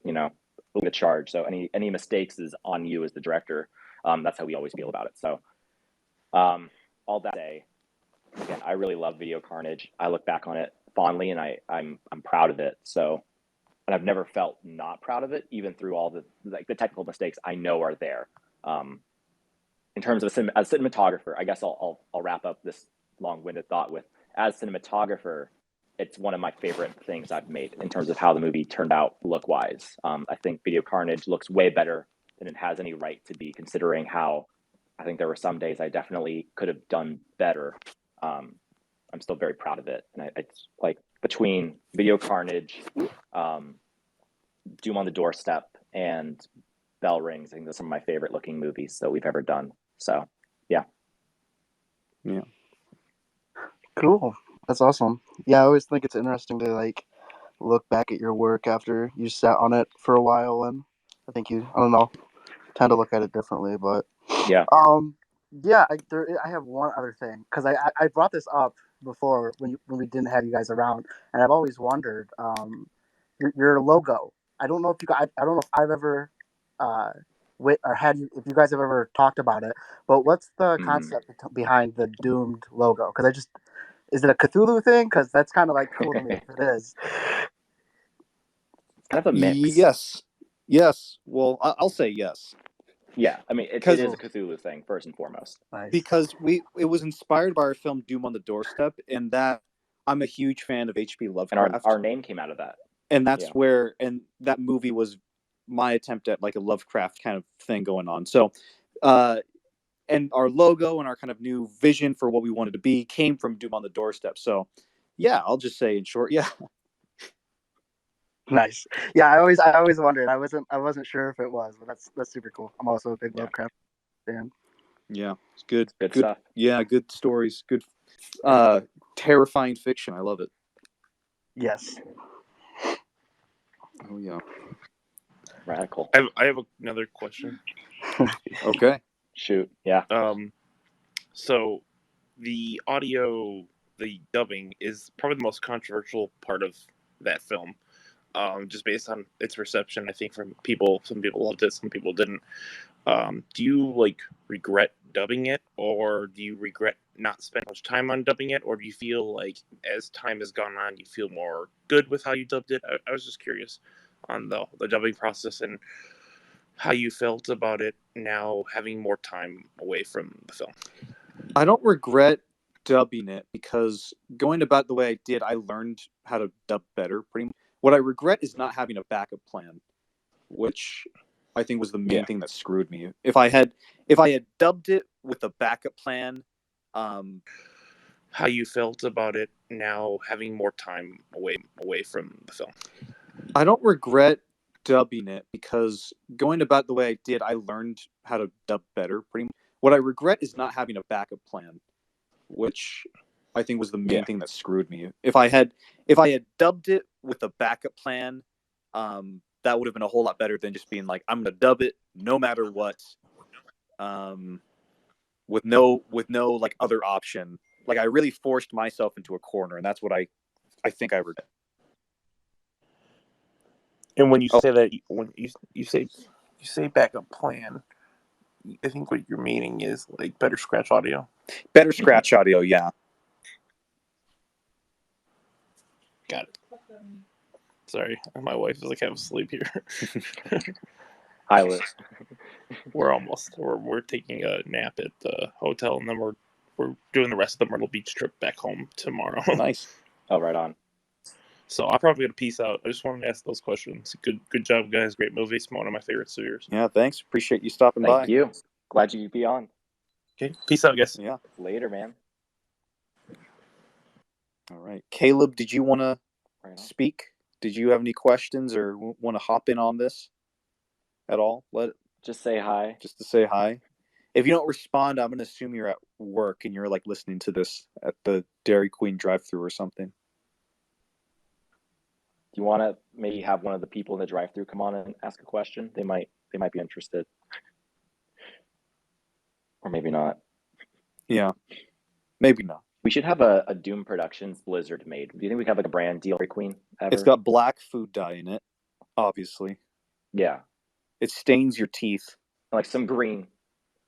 you know, leading the charge. So any mistakes is on you as the director. That's how we always feel about it. So, all that to say, again, I really love Video Carnage. I look back on it fondly, and I'm proud of it. So, and I've never felt not proud of it, even through all the technical mistakes I know are there. In terms of a cinematographer, I guess I'll wrap up this long-winded thought with, as cinematographer, it's one of my favorite things I've made in terms of how the movie turned out look-wise. I think Video Carnage looks way better than it has any right to be, considering how I think there were some days I definitely could have done better. I'm still very proud of it, and it's like between Video Carnage, Doom on the Doorstep, and Bell Rings, I think those are some of my favorite looking movies that we've ever done. So, yeah. Cool. That's awesome. Yeah, I always think it's interesting to like look back at your work after you sat on it for a while, and I think I don't know, tend to look at it differently. But Yeah. yeah, I have one other thing because I brought this up before when we didn't have you guys around, and I've always wondered your logo. I don't know if you guys, I don't know if I've ever or if you guys have ever talked about it, but what's the concept behind the Doomed logo? Because is it a Cthulhu thing? Because that's kind of like cool to me if it is. It's kind of a mix. Yes. Well, I'll say yes. Yeah, I mean, it is a Cthulhu thing first and foremost. Nice. Because it was inspired by our film Doom on the Doorstep, and that I'm a huge fan of H.P. Lovecraft. And our name came out of that. And that's where, and that movie was my attempt at like a Lovecraft kind of thing going on. So, and our logo and our kind of new vision for what we wanted to be came from Doom on the Doorstep. So, yeah, I'll just say in short, yeah. Nice. Yeah, I always wondered. I wasn't sure if it was, but that's super cool. I'm also a big Lovecraft fan. Yeah, it's good. Good stuff. Yeah, good stories. Good, terrifying fiction. I love it. Yes. Oh yeah. Radical. I have another question. Okay. Shoot. Yeah. So the audio, the dubbing is probably the most controversial part of that film. Just based on its reception, I think from people, some people loved it, some people didn't. Do you like regret dubbing it, or do you regret not spending much time on dubbing it, or do you feel like as time has gone on, you feel more good with how you dubbed it? I was just curious on the dubbing process and how you felt about it now having more time away from the film. I don't regret dubbing it because going about the way I did, I learned how to dub better. Pretty much. What I regret is not having a backup plan, which I think was the main thing that screwed me. If I had dubbed it with a backup plan, how you felt about it now having more time away from the film. I don't regret dubbing it because going about the way I did, I learned how to dub better. Pretty much. What I regret is not having a backup plan, which I think was the main thing that screwed me. If I had dubbed it with a backup plan, that would have been a whole lot better than just being like, I'm gonna dub it no matter what, with no like other option. Like I really forced myself into a corner, and that's what I think I regret. And when you say that, when you say backup plan, I think what you're meaning is like better scratch audio. Better scratch audio, yeah. Got it. Sorry, my wife is like half asleep here. We're taking a nap at the hotel, and then we're doing the rest of the Myrtle Beach trip back home tomorrow. Nice. Oh, right on. So I'm probably gonna peace out. I just wanted to ask those questions. Good job, guys. Great movie. It's one of my favorites of yours. Yeah, thanks. Appreciate you stopping by. Thank you. Glad you could be on. Okay, peace out, guys. Yeah. Later, man. All right, Caleb, did you want to speak? Did you have any questions or want to hop in on this at all? Just say hi. Just to say hi. If you don't respond, I'm going to assume you're at work and you're like listening to this at the Dairy Queen drive-thru or something. Do you want to maybe have one of the people in the drive-thru come on and ask a question? They might be interested. Or maybe not. Yeah, maybe not. We should have a Doom Productions Blizzard made. Do you think we could have like a brand deal for Queen ever? It's got black food dye in it, obviously. Yeah. It stains your teeth. And like some green.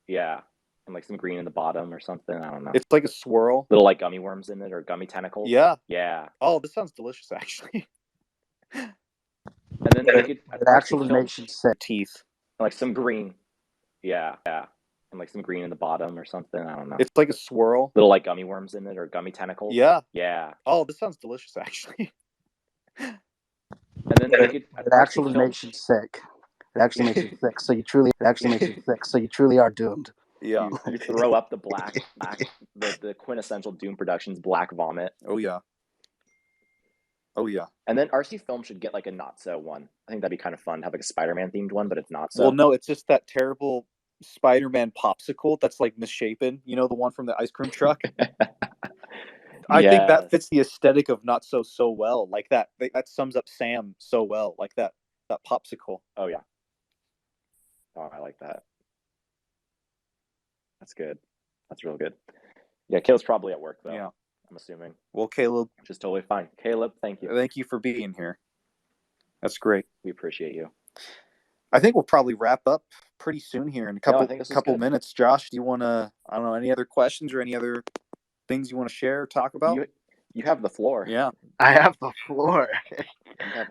Yeah. And like some green in the bottom or something. I don't know. It's like a swirl. Little like gummy worms in it or gummy tentacles. Yeah. Yeah. Oh, this sounds delicious, actually. And then it actually makes you sick. Teeth. Like some green. Yeah. Yeah. And like some green in the bottom or something. I don't know. It's like a swirl. Little like gummy worms in it or gummy tentacles. Yeah. Yeah. Oh, this sounds delicious, actually. And then it actually makes you sick. It actually makes you sick. So you truly are doomed. Yeah. You throw up the black the quintessential Doom Productions black vomit. Oh yeah. Oh yeah. And then RC Film should get like a not so one. I think that'd be kind of fun to have like a Spider-Man themed one, but it's not so. Well, no, it's just that terrible Spider-Man popsicle that's like misshapen. You know, the one from the ice cream truck. I think that fits the aesthetic of not so well. Like that sums up Sam so well. Like that popsicle. Oh yeah. Oh, I like that. That's good. That's real good. Yeah, Caleb's probably at work though. Yeah. I'm assuming. Well, Caleb, which is totally fine. Caleb, thank you. Thank you for being here. That's great. We appreciate you. I think we'll probably wrap up pretty soon here in a couple minutes. Josh, do you want to? I don't know, any other questions or any other things you want to share or talk about? You have the floor. Yeah, I have the floor.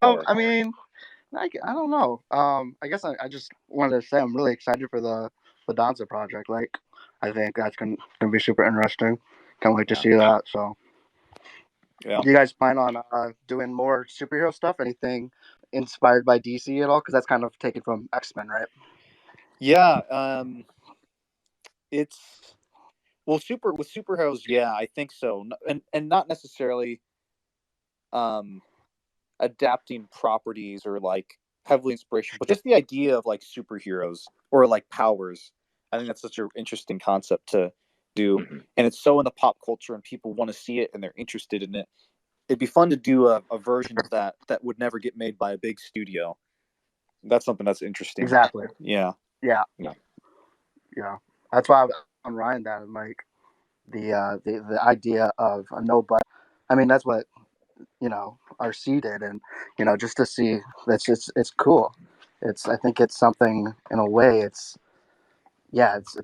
I mean, I don't know. I guess I just wanted to say I'm really excited for the Danza project. Like, I think that's gonna be super interesting. Can't wait to see that. So, do you guys plan on doing more superhero stuff? Anything inspired by DC at all? Because that's kind of taken from X-Men, right? Yeah. It's with superheroes. Yeah, I think so. And not necessarily adapting properties or like heavily inspiration, but just the idea of like superheroes or like powers. I think that's such an interesting concept to do, and it's so in the pop culture and people want to see it and they're interested in it. It'd be fun to do a version of that would never get made by a big studio. That's something that's interesting. Exactly. Yeah. That's why I was on Ryan that like the idea of a no but. I mean, that's what RC did, and just to see it's cool. I think it's something in a way. It's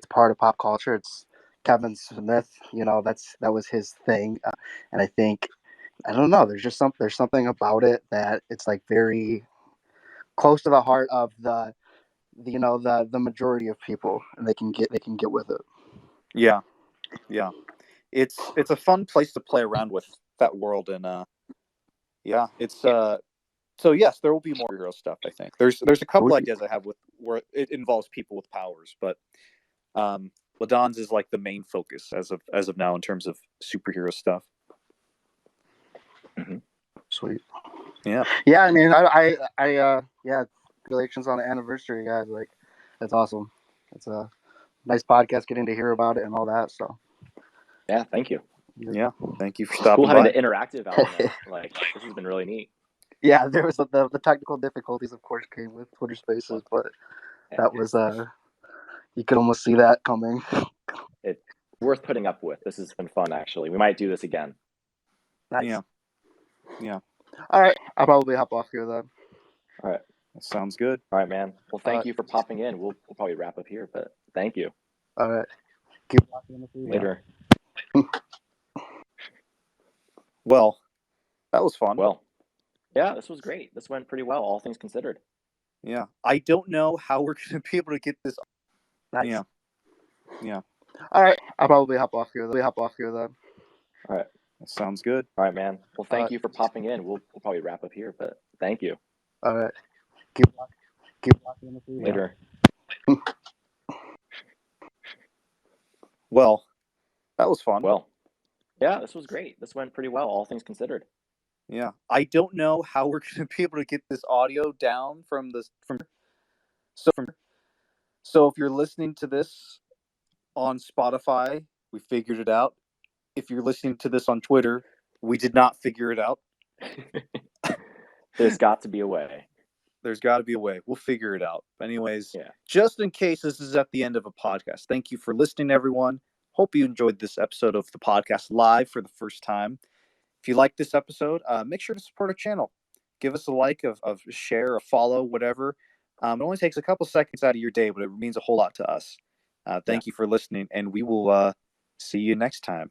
part of pop culture. It's Kevin Smith. That was his thing, and I think I don't know. There's something about it that it's like very close to the heart of the majority of people, and they can get with it. Yeah. It's a fun place to play around with that world, and it's so yes, there will be more hero stuff. I think there's a couple ideas I have where it involves people with powers, but Ladon's is like the main focus as of now in terms of superhero stuff. Sweet. Yeah. I mean, I congratulations on the anniversary, guys. Like, that's awesome. It's a nice podcast, getting to hear about it and all that. So, yeah, thank you. Yeah, thank you for stopping by. Cool having the interactive element. Like, this has been really neat. Yeah, there was the technical difficulties, of course, came with Twitter Spaces, but that was you could almost see that coming. It's worth putting up with. This has been fun, actually. We might do this again. Nice. Yeah. All right, I'll probably hop off here then. All right. That sounds good. All right, man. Well, thank you for popping in. We'll probably wrap up here, but thank you. All right. Keep watching in the future. Later. Well, that was fun. Well, yeah, this was great. This went pretty well, all things considered. Yeah. I don't know how we're going to be able to get this. Nice. Yeah. All right. I'll probably hop off here then. All right. That sounds good. All right, man. Well, thank you for popping in. We'll probably wrap up here, but thank you. All right. Keep watching in the future. Later. Well, that was fun. Well, yeah, this was great. This went pretty well, all things considered. Yeah. I don't know how we're going to be able to get this audio down so if you're listening to this on Spotify, we figured it out. If you're listening to this on Twitter, we did not figure it out. There's got to be a way. There's got to be a way. We'll figure it out. Anyways, Yeah. just in case this is at the end of a podcast, thank you for listening, everyone. Hope you enjoyed this episode of the podcast live for the first time. If you like this episode, make sure to support our channel. Give us a like, a share, a follow, whatever. It only takes a couple seconds out of your day, but it means a whole lot to us. Thank you for listening, and we will see you next time.